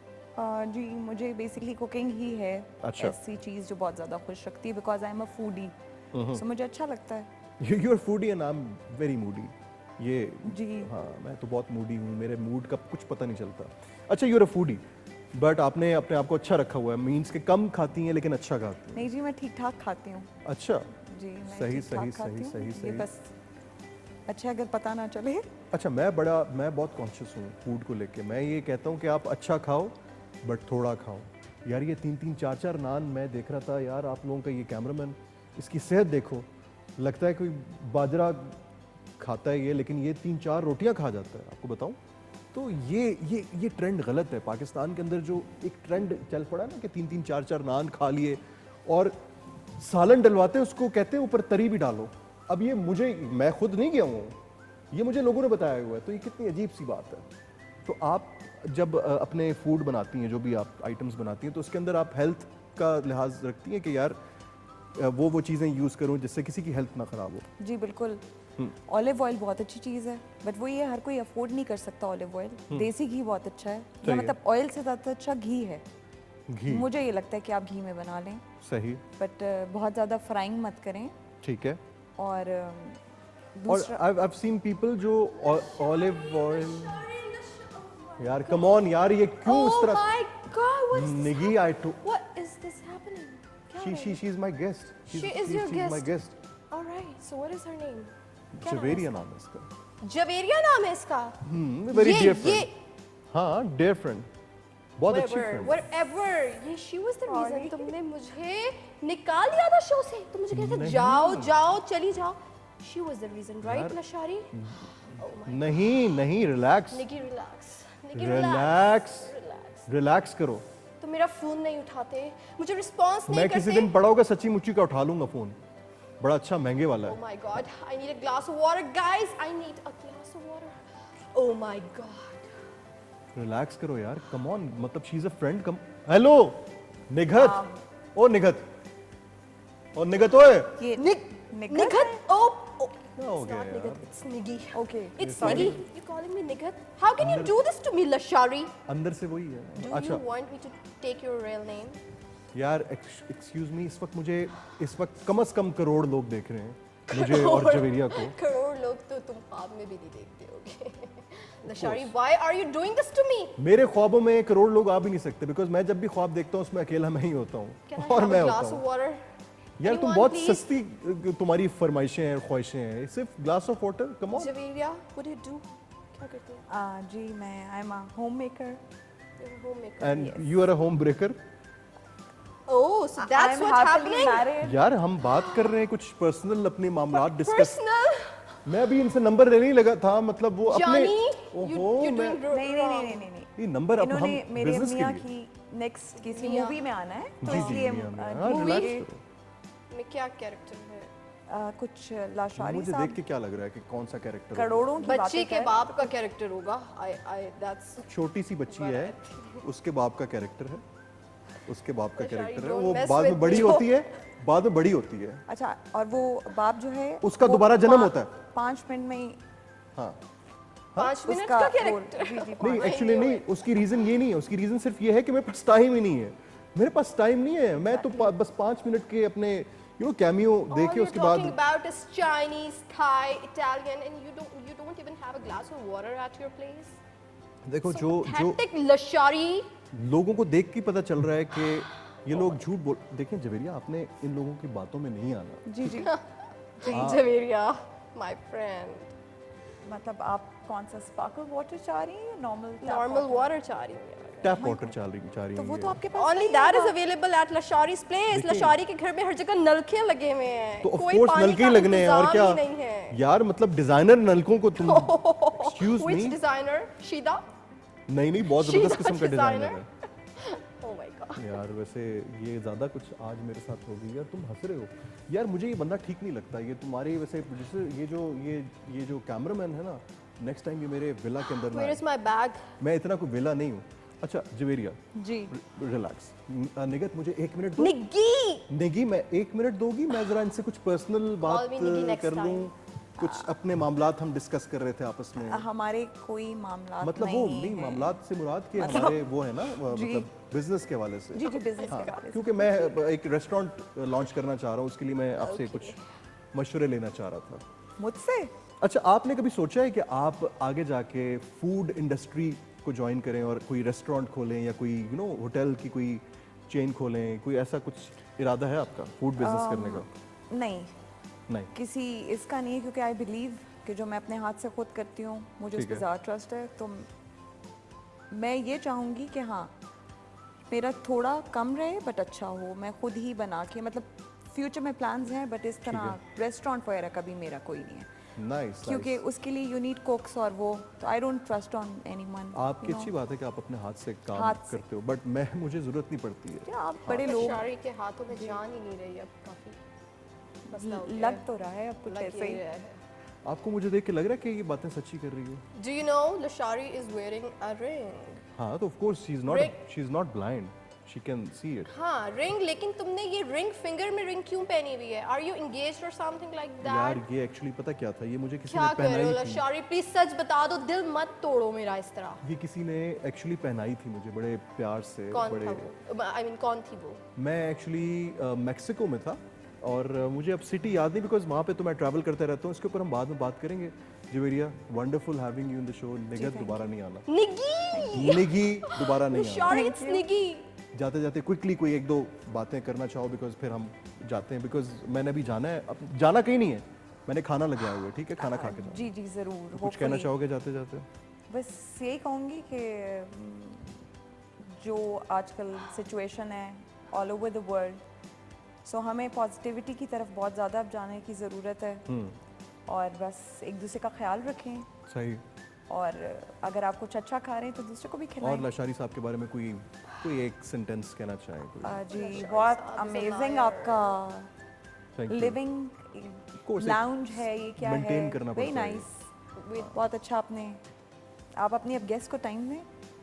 जी मुझे बेसिकली कुकिंग ही है अच्छा। ऐसी चीज़ जो बहुत ज़्यादा खुश रखती है, because I am a foodie, so मुझे अच्छा लगता है। You are foodie and I am very moody. ये जी। हाँ, मैं तो बहुत मूडी हूँ, मेरे मूड का कुछ पता नहीं चलता। अच्छा, you are a foodie, but आपने अपने आप को अच्छा रखा हुआ है, मीन्स के कम खाती हैं लेकिन अच्छा खाती हैं। नहीं जी, मैं ठीक ठाक खाती हूँ। अच्छा, जी मैं सही, ठीक-ठाक सही, खाती सही, हूँ। सही, ये सही। बस अच्छा अगर पता ना चले। अच्छा, मैं बहुत कॉन्शियस हूँ फूड को लेके। मैं ये कहता हूँ कि आप अच्छा खाओ बट थोड़ा खाओ। यार ये 3-3 4-4 नान मैं देख रहा था यार, आप लोगों का ये कैमरामैन, इसकी सेहत देखो, लगता है कोई बाजरा खाता है ये, लेकिन ये 3-4 रोटियां खा जाता है, आपको बताऊं। तो ये ट्रेंड गलत है। पाकिस्तान के अंदर जो एक ट्रेंड चल पड़ा है ना कि 3-3 4-4 नान खा लिए और सालन डलवाते हैं, उसको कहते हैं ऊपर तरी भी डालो। अब ये मैं खुद नहीं गया हूँ, ये मुझे लोगों ने बताया हुआ है, तो ये कितनी अजीब सी बात है। तो आप जब अपने फूड बनाती हैं, जो भी आप आइटम्स बनाती हैं, तो उसके अंदर आप हेल्थ का लिहाज रखती हैं कि यार वो चीज़ें यूज़ करूँ जिससे किसी की हेल्थ ना ख़राब हो? जी बिल्कुल। ऑलिव ऑयल बहुत अच्छी चीज़ है, बट वो ये हर कोई अफोर्ड नहीं कर सकता ऑलिव ऑयल। देसी घी बहुत अच्छा है, या है। मतलब ऑयल से ज़्यादा अच्छा घी है। घी, मुझे ये लगता है कि आप घी में बना लें, सही, बट बहुत ज़्यादा फ्राइंग मत करें। ठीक है। और और दूसरा I've seen people जो ऑलिव ऑयल, यार कम ऑन यार, ये क्यों इस Oh तरह? my God, what's this निगी, I to What is this happening? क्या हो रहा है? she's my guest. She is your she's my guest. guest. All right. So what is her name? क्या नाम है जवेरिया इसका? नाम है इसका। जवेरिया नाम है इसका। वेरी ये- डियर ये- फ्रेंड। हाँ, डियर फ्रेंड, बहुत अच्छी फ्रेंड। whatever, ये she was the reason तुमने मुझे निकाल दिया था शो से। तुम मुझे कहते थे जाओ जाओ चली जाओ। She was the reason, right, Lashari? Oh my, नहीं नहीं, रिलैक्स निकी relax, रिलैक्स relax। रिलैक्स करो। तुम मेरा फोन नहीं उठाते, मुझे रिस्पॉन्स नहीं मैं करते। किसी दिन बड़ा होगा सच्ची मुच्ची का उठा लूंगा फोन, बड़ा अच्छा महंगे वाला Oh है। my god, I need a glass of water, guys. I need a glass of water. Oh my god. Relax करो यार, कम ऑन, मतलब she is a friend. Come, hello निघत, ओ निघत, ओ निघत, ओए ये निगत Nigat? Oh, oh. क्या हो It's गया not यार? Nigat, it's Niggi. Okay. It's Niggi. You're calling me Nigat? How can you do this to me, Lashari? अंदर से वही है। Do अच्छा you want me to take your real name? यार, एक्सक्यूज मी, इस वक्त मुझे, इस वक्त कम से कम करोड़ लोग देख रहे हैं मुझे और जवेरिया को। करोड़ लोग तो तुम ख्वाब में भी नहीं देखते होगे। Lashari, why are you doing this to me? मेरे ख्वाबों में करोड़ लोग आ भी नहीं सकते, बिकॉज मैं जब भी ख्वाब देखता हूँ उसमें अकेला मैं ही होता Can I हूँ और have मैं a होता glass हूँ। of water? यार तुम Anyone, बहुत please? सस्ती तुम्हारी फरमाइशें हैं, ख्वाहिशें हैं। सिर्फ glass of water, come on. Javeria, what do you do? क्या करते हो? जी मैं I am a homemaker. You're a homemaker. And you are a home breaker. Oh, so that's what's happening? यार हम बात कर रहे हैं कुछ पर्सनल अपने मामला डिस्कस। Personal? मैं अभी इनसे नंबर लेने ही लगा था, मतलब वो अपने, Johnny, ओहो, you're मैं doing नहीं नहीं नहीं नहीं नहीं ये नंबर अब हम इन्होंने मेरे बिजनेस मियाँ के लिए। की नेक्स्ट किसी मियाँ। मूवी में आना है तो जी जी इसलिए मियां, मियां। अ, हाँ, movie? relax करो। में क्या कैरेक्टर है? कुछ लाशारी मुझे देख साहब के क्या लग रहा है कि कौन सा कैरेक्टर। करोड़ों की बच्ची बातें के कर बाप का कैरेक्टर होगा। I that's छोटी सी बच्ची है, उसके बाप का कैरेक्टर है, उसके बाप का Lashari, कैरेक्टर है, don't वो mess बाद में with बड़ी me. होती है, बाद में बड़ी होती है। अच्छा और वो बाप जो है उसका वो दोबारा जन्म होता है। 5 मिनट में ही हाँ 5 मिनट उसका का रोल कैरेक्टर। जी जी नहीं, एक्चुअली नहीं, उसकी रीजन ये नहीं है, उसकी रीजन सिर्फ ये है कि मेरे पास टाइम ही नहीं है। मेरे पास टाइम नहीं है, मैं तो बस 5 मिनट के अपने कैमियो All देखे, you're उसके talking बाद about is Chinese, Thai, Italian, and you don't even have a glass of water at your place. देखो So जो pathetic, Lashari. लोगों को देख के पता चल रहा है कि ये लोग झूठ बोल। देखें जवेरिया, आपने इन लोगों की बातों में नहीं आना। जी जी Javeria, my friend. मतलब आप कौन सा स्पार्कल वाटर चाह रही हैं या नॉर्मल Normal water चाह रही हूँ यार। टैप वाटर चाह रही तो वो है। तो आपके पास Only नहीं that is होगा। available at Lashari's place. देखिए- लशारी के घर में हर जगह नलके लगे हुए हैं। तो ऑफ कोई कोर्स पानी नलके का ही लगने हैं और इंतजाम क्या ही नहीं है। यार, मतलब डिजाइनर नलकों को तुम excuse Which me, designer? Shida? नहीं बहुत जबरदस्त She's किस्म का a डिजाइनर designer. है Oh my god. यार। वैसे ये ज्यादा कुछ आज मेरे साथ हो गई यार, तुम हंस रहे हो यार, मुझे ये बंदा ठीक नहीं लगता। ये तुम्हारे वैसे प्रोड्यूसर, ये जो कैमरामैन है ना, नेक्स्ट टाइम ये मेरे विला के अंदर ना Where आए। is my bag? मैं इतना कोई विला नहीं हूँ। अच्छा जवेरिया, जी रिलैक्स। निगत मुझे 1 मिनट दो। Niggi! नेगी, मैं 1 मिनट दोगी? मैं जरा इनसे कुछ पर्सनल बात me Niggi next कर लूं। time. कुछ अपने मामलात हम डिस्कस कर रहे थे आपस में। हमारे कोई मामला मतलब वो नहीं, है। मामलात से मुराद के हमारे वो है ना, जी। मतलब बिजनेस के हवाले से। जी जी बिजनेस हाँ, के हवाले से क्योंकि मैं एक रेस्टोरेंट लॉन्च करना चाह रहा हूँ, उसके लिए मैं आपसे कुछ मशवरे लेना चाह रहा था। मुझसे अच्छा, आपने कभी सोचा है कि आप आगे जाके फूड इंडस्ट्री को ज्वाइन करें और कोई रेस्टोरेंट खोलें या कोई होटल की कोई चेन खोलें? कोई ऐसा कुछ इरादा है आपका फूड बिजनेस करने का? नहीं नहीं। किसी इसका नहीं है क्योंकि आई बिलीव कि जो मैं अपने हाथ से खुद करती हूँ मुझे उस ठीक पर है। ज़्यादा ट्रस्ट है। तो मैं ये चाहूँगी कि हाँ मेरा थोड़ा कम रहे बट अच्छा हो, मैं खुद ही बना के, मतलब फ्यूचर में प्लान्स हैं बट इस तरह रेस्टोरेंट वगैरह का भी मेरा कोई नहीं है नाइस। क्योंकि उसके लिए यू नीड कुक्स और वो, तो I don't trust on anyone. आपकी अच्छी बात है कि आप अपने हाथ से काम हाथ से। करते हो, बट मैं मुझे जरूरत नहीं पड़ती है। क्या आप बड़े लोग लशारी के हाथों में जान ही नहीं रही अब काफी। मसला हो गया लग तो रहा है अब कुछ लग ऐसे ही ही। रहा है। आपको मुझे देख के लग रहा है कि ये बातें सच्ची कर रही हो। Do you know Lashari is wearing a ring? हाँ, तो of course she is not blind, she can see it. हाँ रिंग, लेकिन तुमने ये रिंग फिंगर में रिंग क्यों पहनी हुई है? Are you engaged or something like यार that? ये एक्चुअली पता क्या था, ये मुझे किसी क्या ने कर रहे हो पहनाई थी। लशारी? प्लीज सच बता दो, दिल मत तोड़ो मेरा इस तरह। ये किसी ने एक्चुअली पहनाई थी मुझे बड़े प्यार से। कौन बड़े था वो? I mean कौन थी वो? मैं एक्चुअली मैक्सिको में था और मुझे अब सिटी याद नहीं बिकॉज वहाँ पे तो मैं ट्रैवल करते रहता हूँ। इसके ऊपर हम बाद में बात करेंगे। Javeria, wonderful having you in the show. Nighat दोबारा नहीं आना। निगी! निगी दोबारा नहीं आना। Lashari, it's निगी। जाते जाते क्विकली कोई 1-2 बातें करना चाहो बिकॉज फिर हम जाते हैं, बिकॉज मैंने अभी जाना है। अब जाना कहीं नहीं है, मैंने खाना लगाया हुआ है, ठीक है, खाना खा के जाओ। जी जी ज़रूर। कुछ कहना चाहोगे जाते जाते? बस यही कहूँगी कि जो आजकल सिचुएशन है ऑल ओवर द वर्ल्ड, सो हमें पॉजिटिविटी की तरफ बहुत ज़्यादा अब जाने की ज़रूरत है और बस एक दूसरे का ख्याल रखें सही। और अगर आप कुछ अच्छा खा रहे हैं तो दूसरे को भी और खिलाएं। लाशारी साहब के बारे में कोई एक सेंटेंस कहना चाहें कोई? जी बहुत अमेजिंग आपका Thank you. लिविंग course, एक लाउंज है, ये क्या है, maintain करना वेरी पड़ता है। नाइस, बहुत अच्छा। आपने आप अपनी अब गेस्ट को टाइम दें।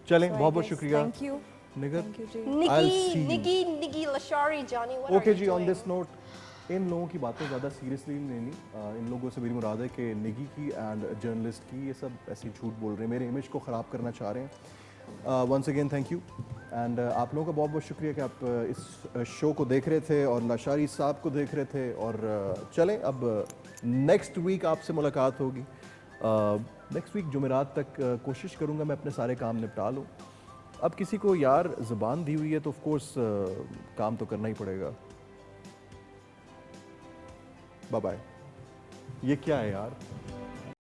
चलें, बहुत बहुत शुक्रिया thank you Nigar. Thank you जी। I'll see you. Nikki Lashari Johnny, what okay are जी, you on doing? This note इन लोगों की बातें ज़्यादा सीरियसली नहीं लेनी। इन लोगों से मेरी मुराद है कि निगी की एंड जर्नलिस्ट की ये सब ऐसे झूठ बोल रहे हैं, मेरे इमेज को ख़राब करना चाह रहे हैं। Once again thank you and आप लोगों का बहुत बहुत शुक्रिया कि आप इस शो को देख रहे थे और लाशारी साहब को देख रहे थे। और चलें, अब नेक्स्ट वीक आपसे मुलाकात होगी। नेक्स्ट वीक जुमेरात तक कोशिश करूँगा मैं अपने सारे काम निपटा लूँ। अब किसी को यार ज़ुबान दी हुई है तो ऑफ कोर्स काम तो करना ही पड़ेगा। Bye bye. ये क्या है यार?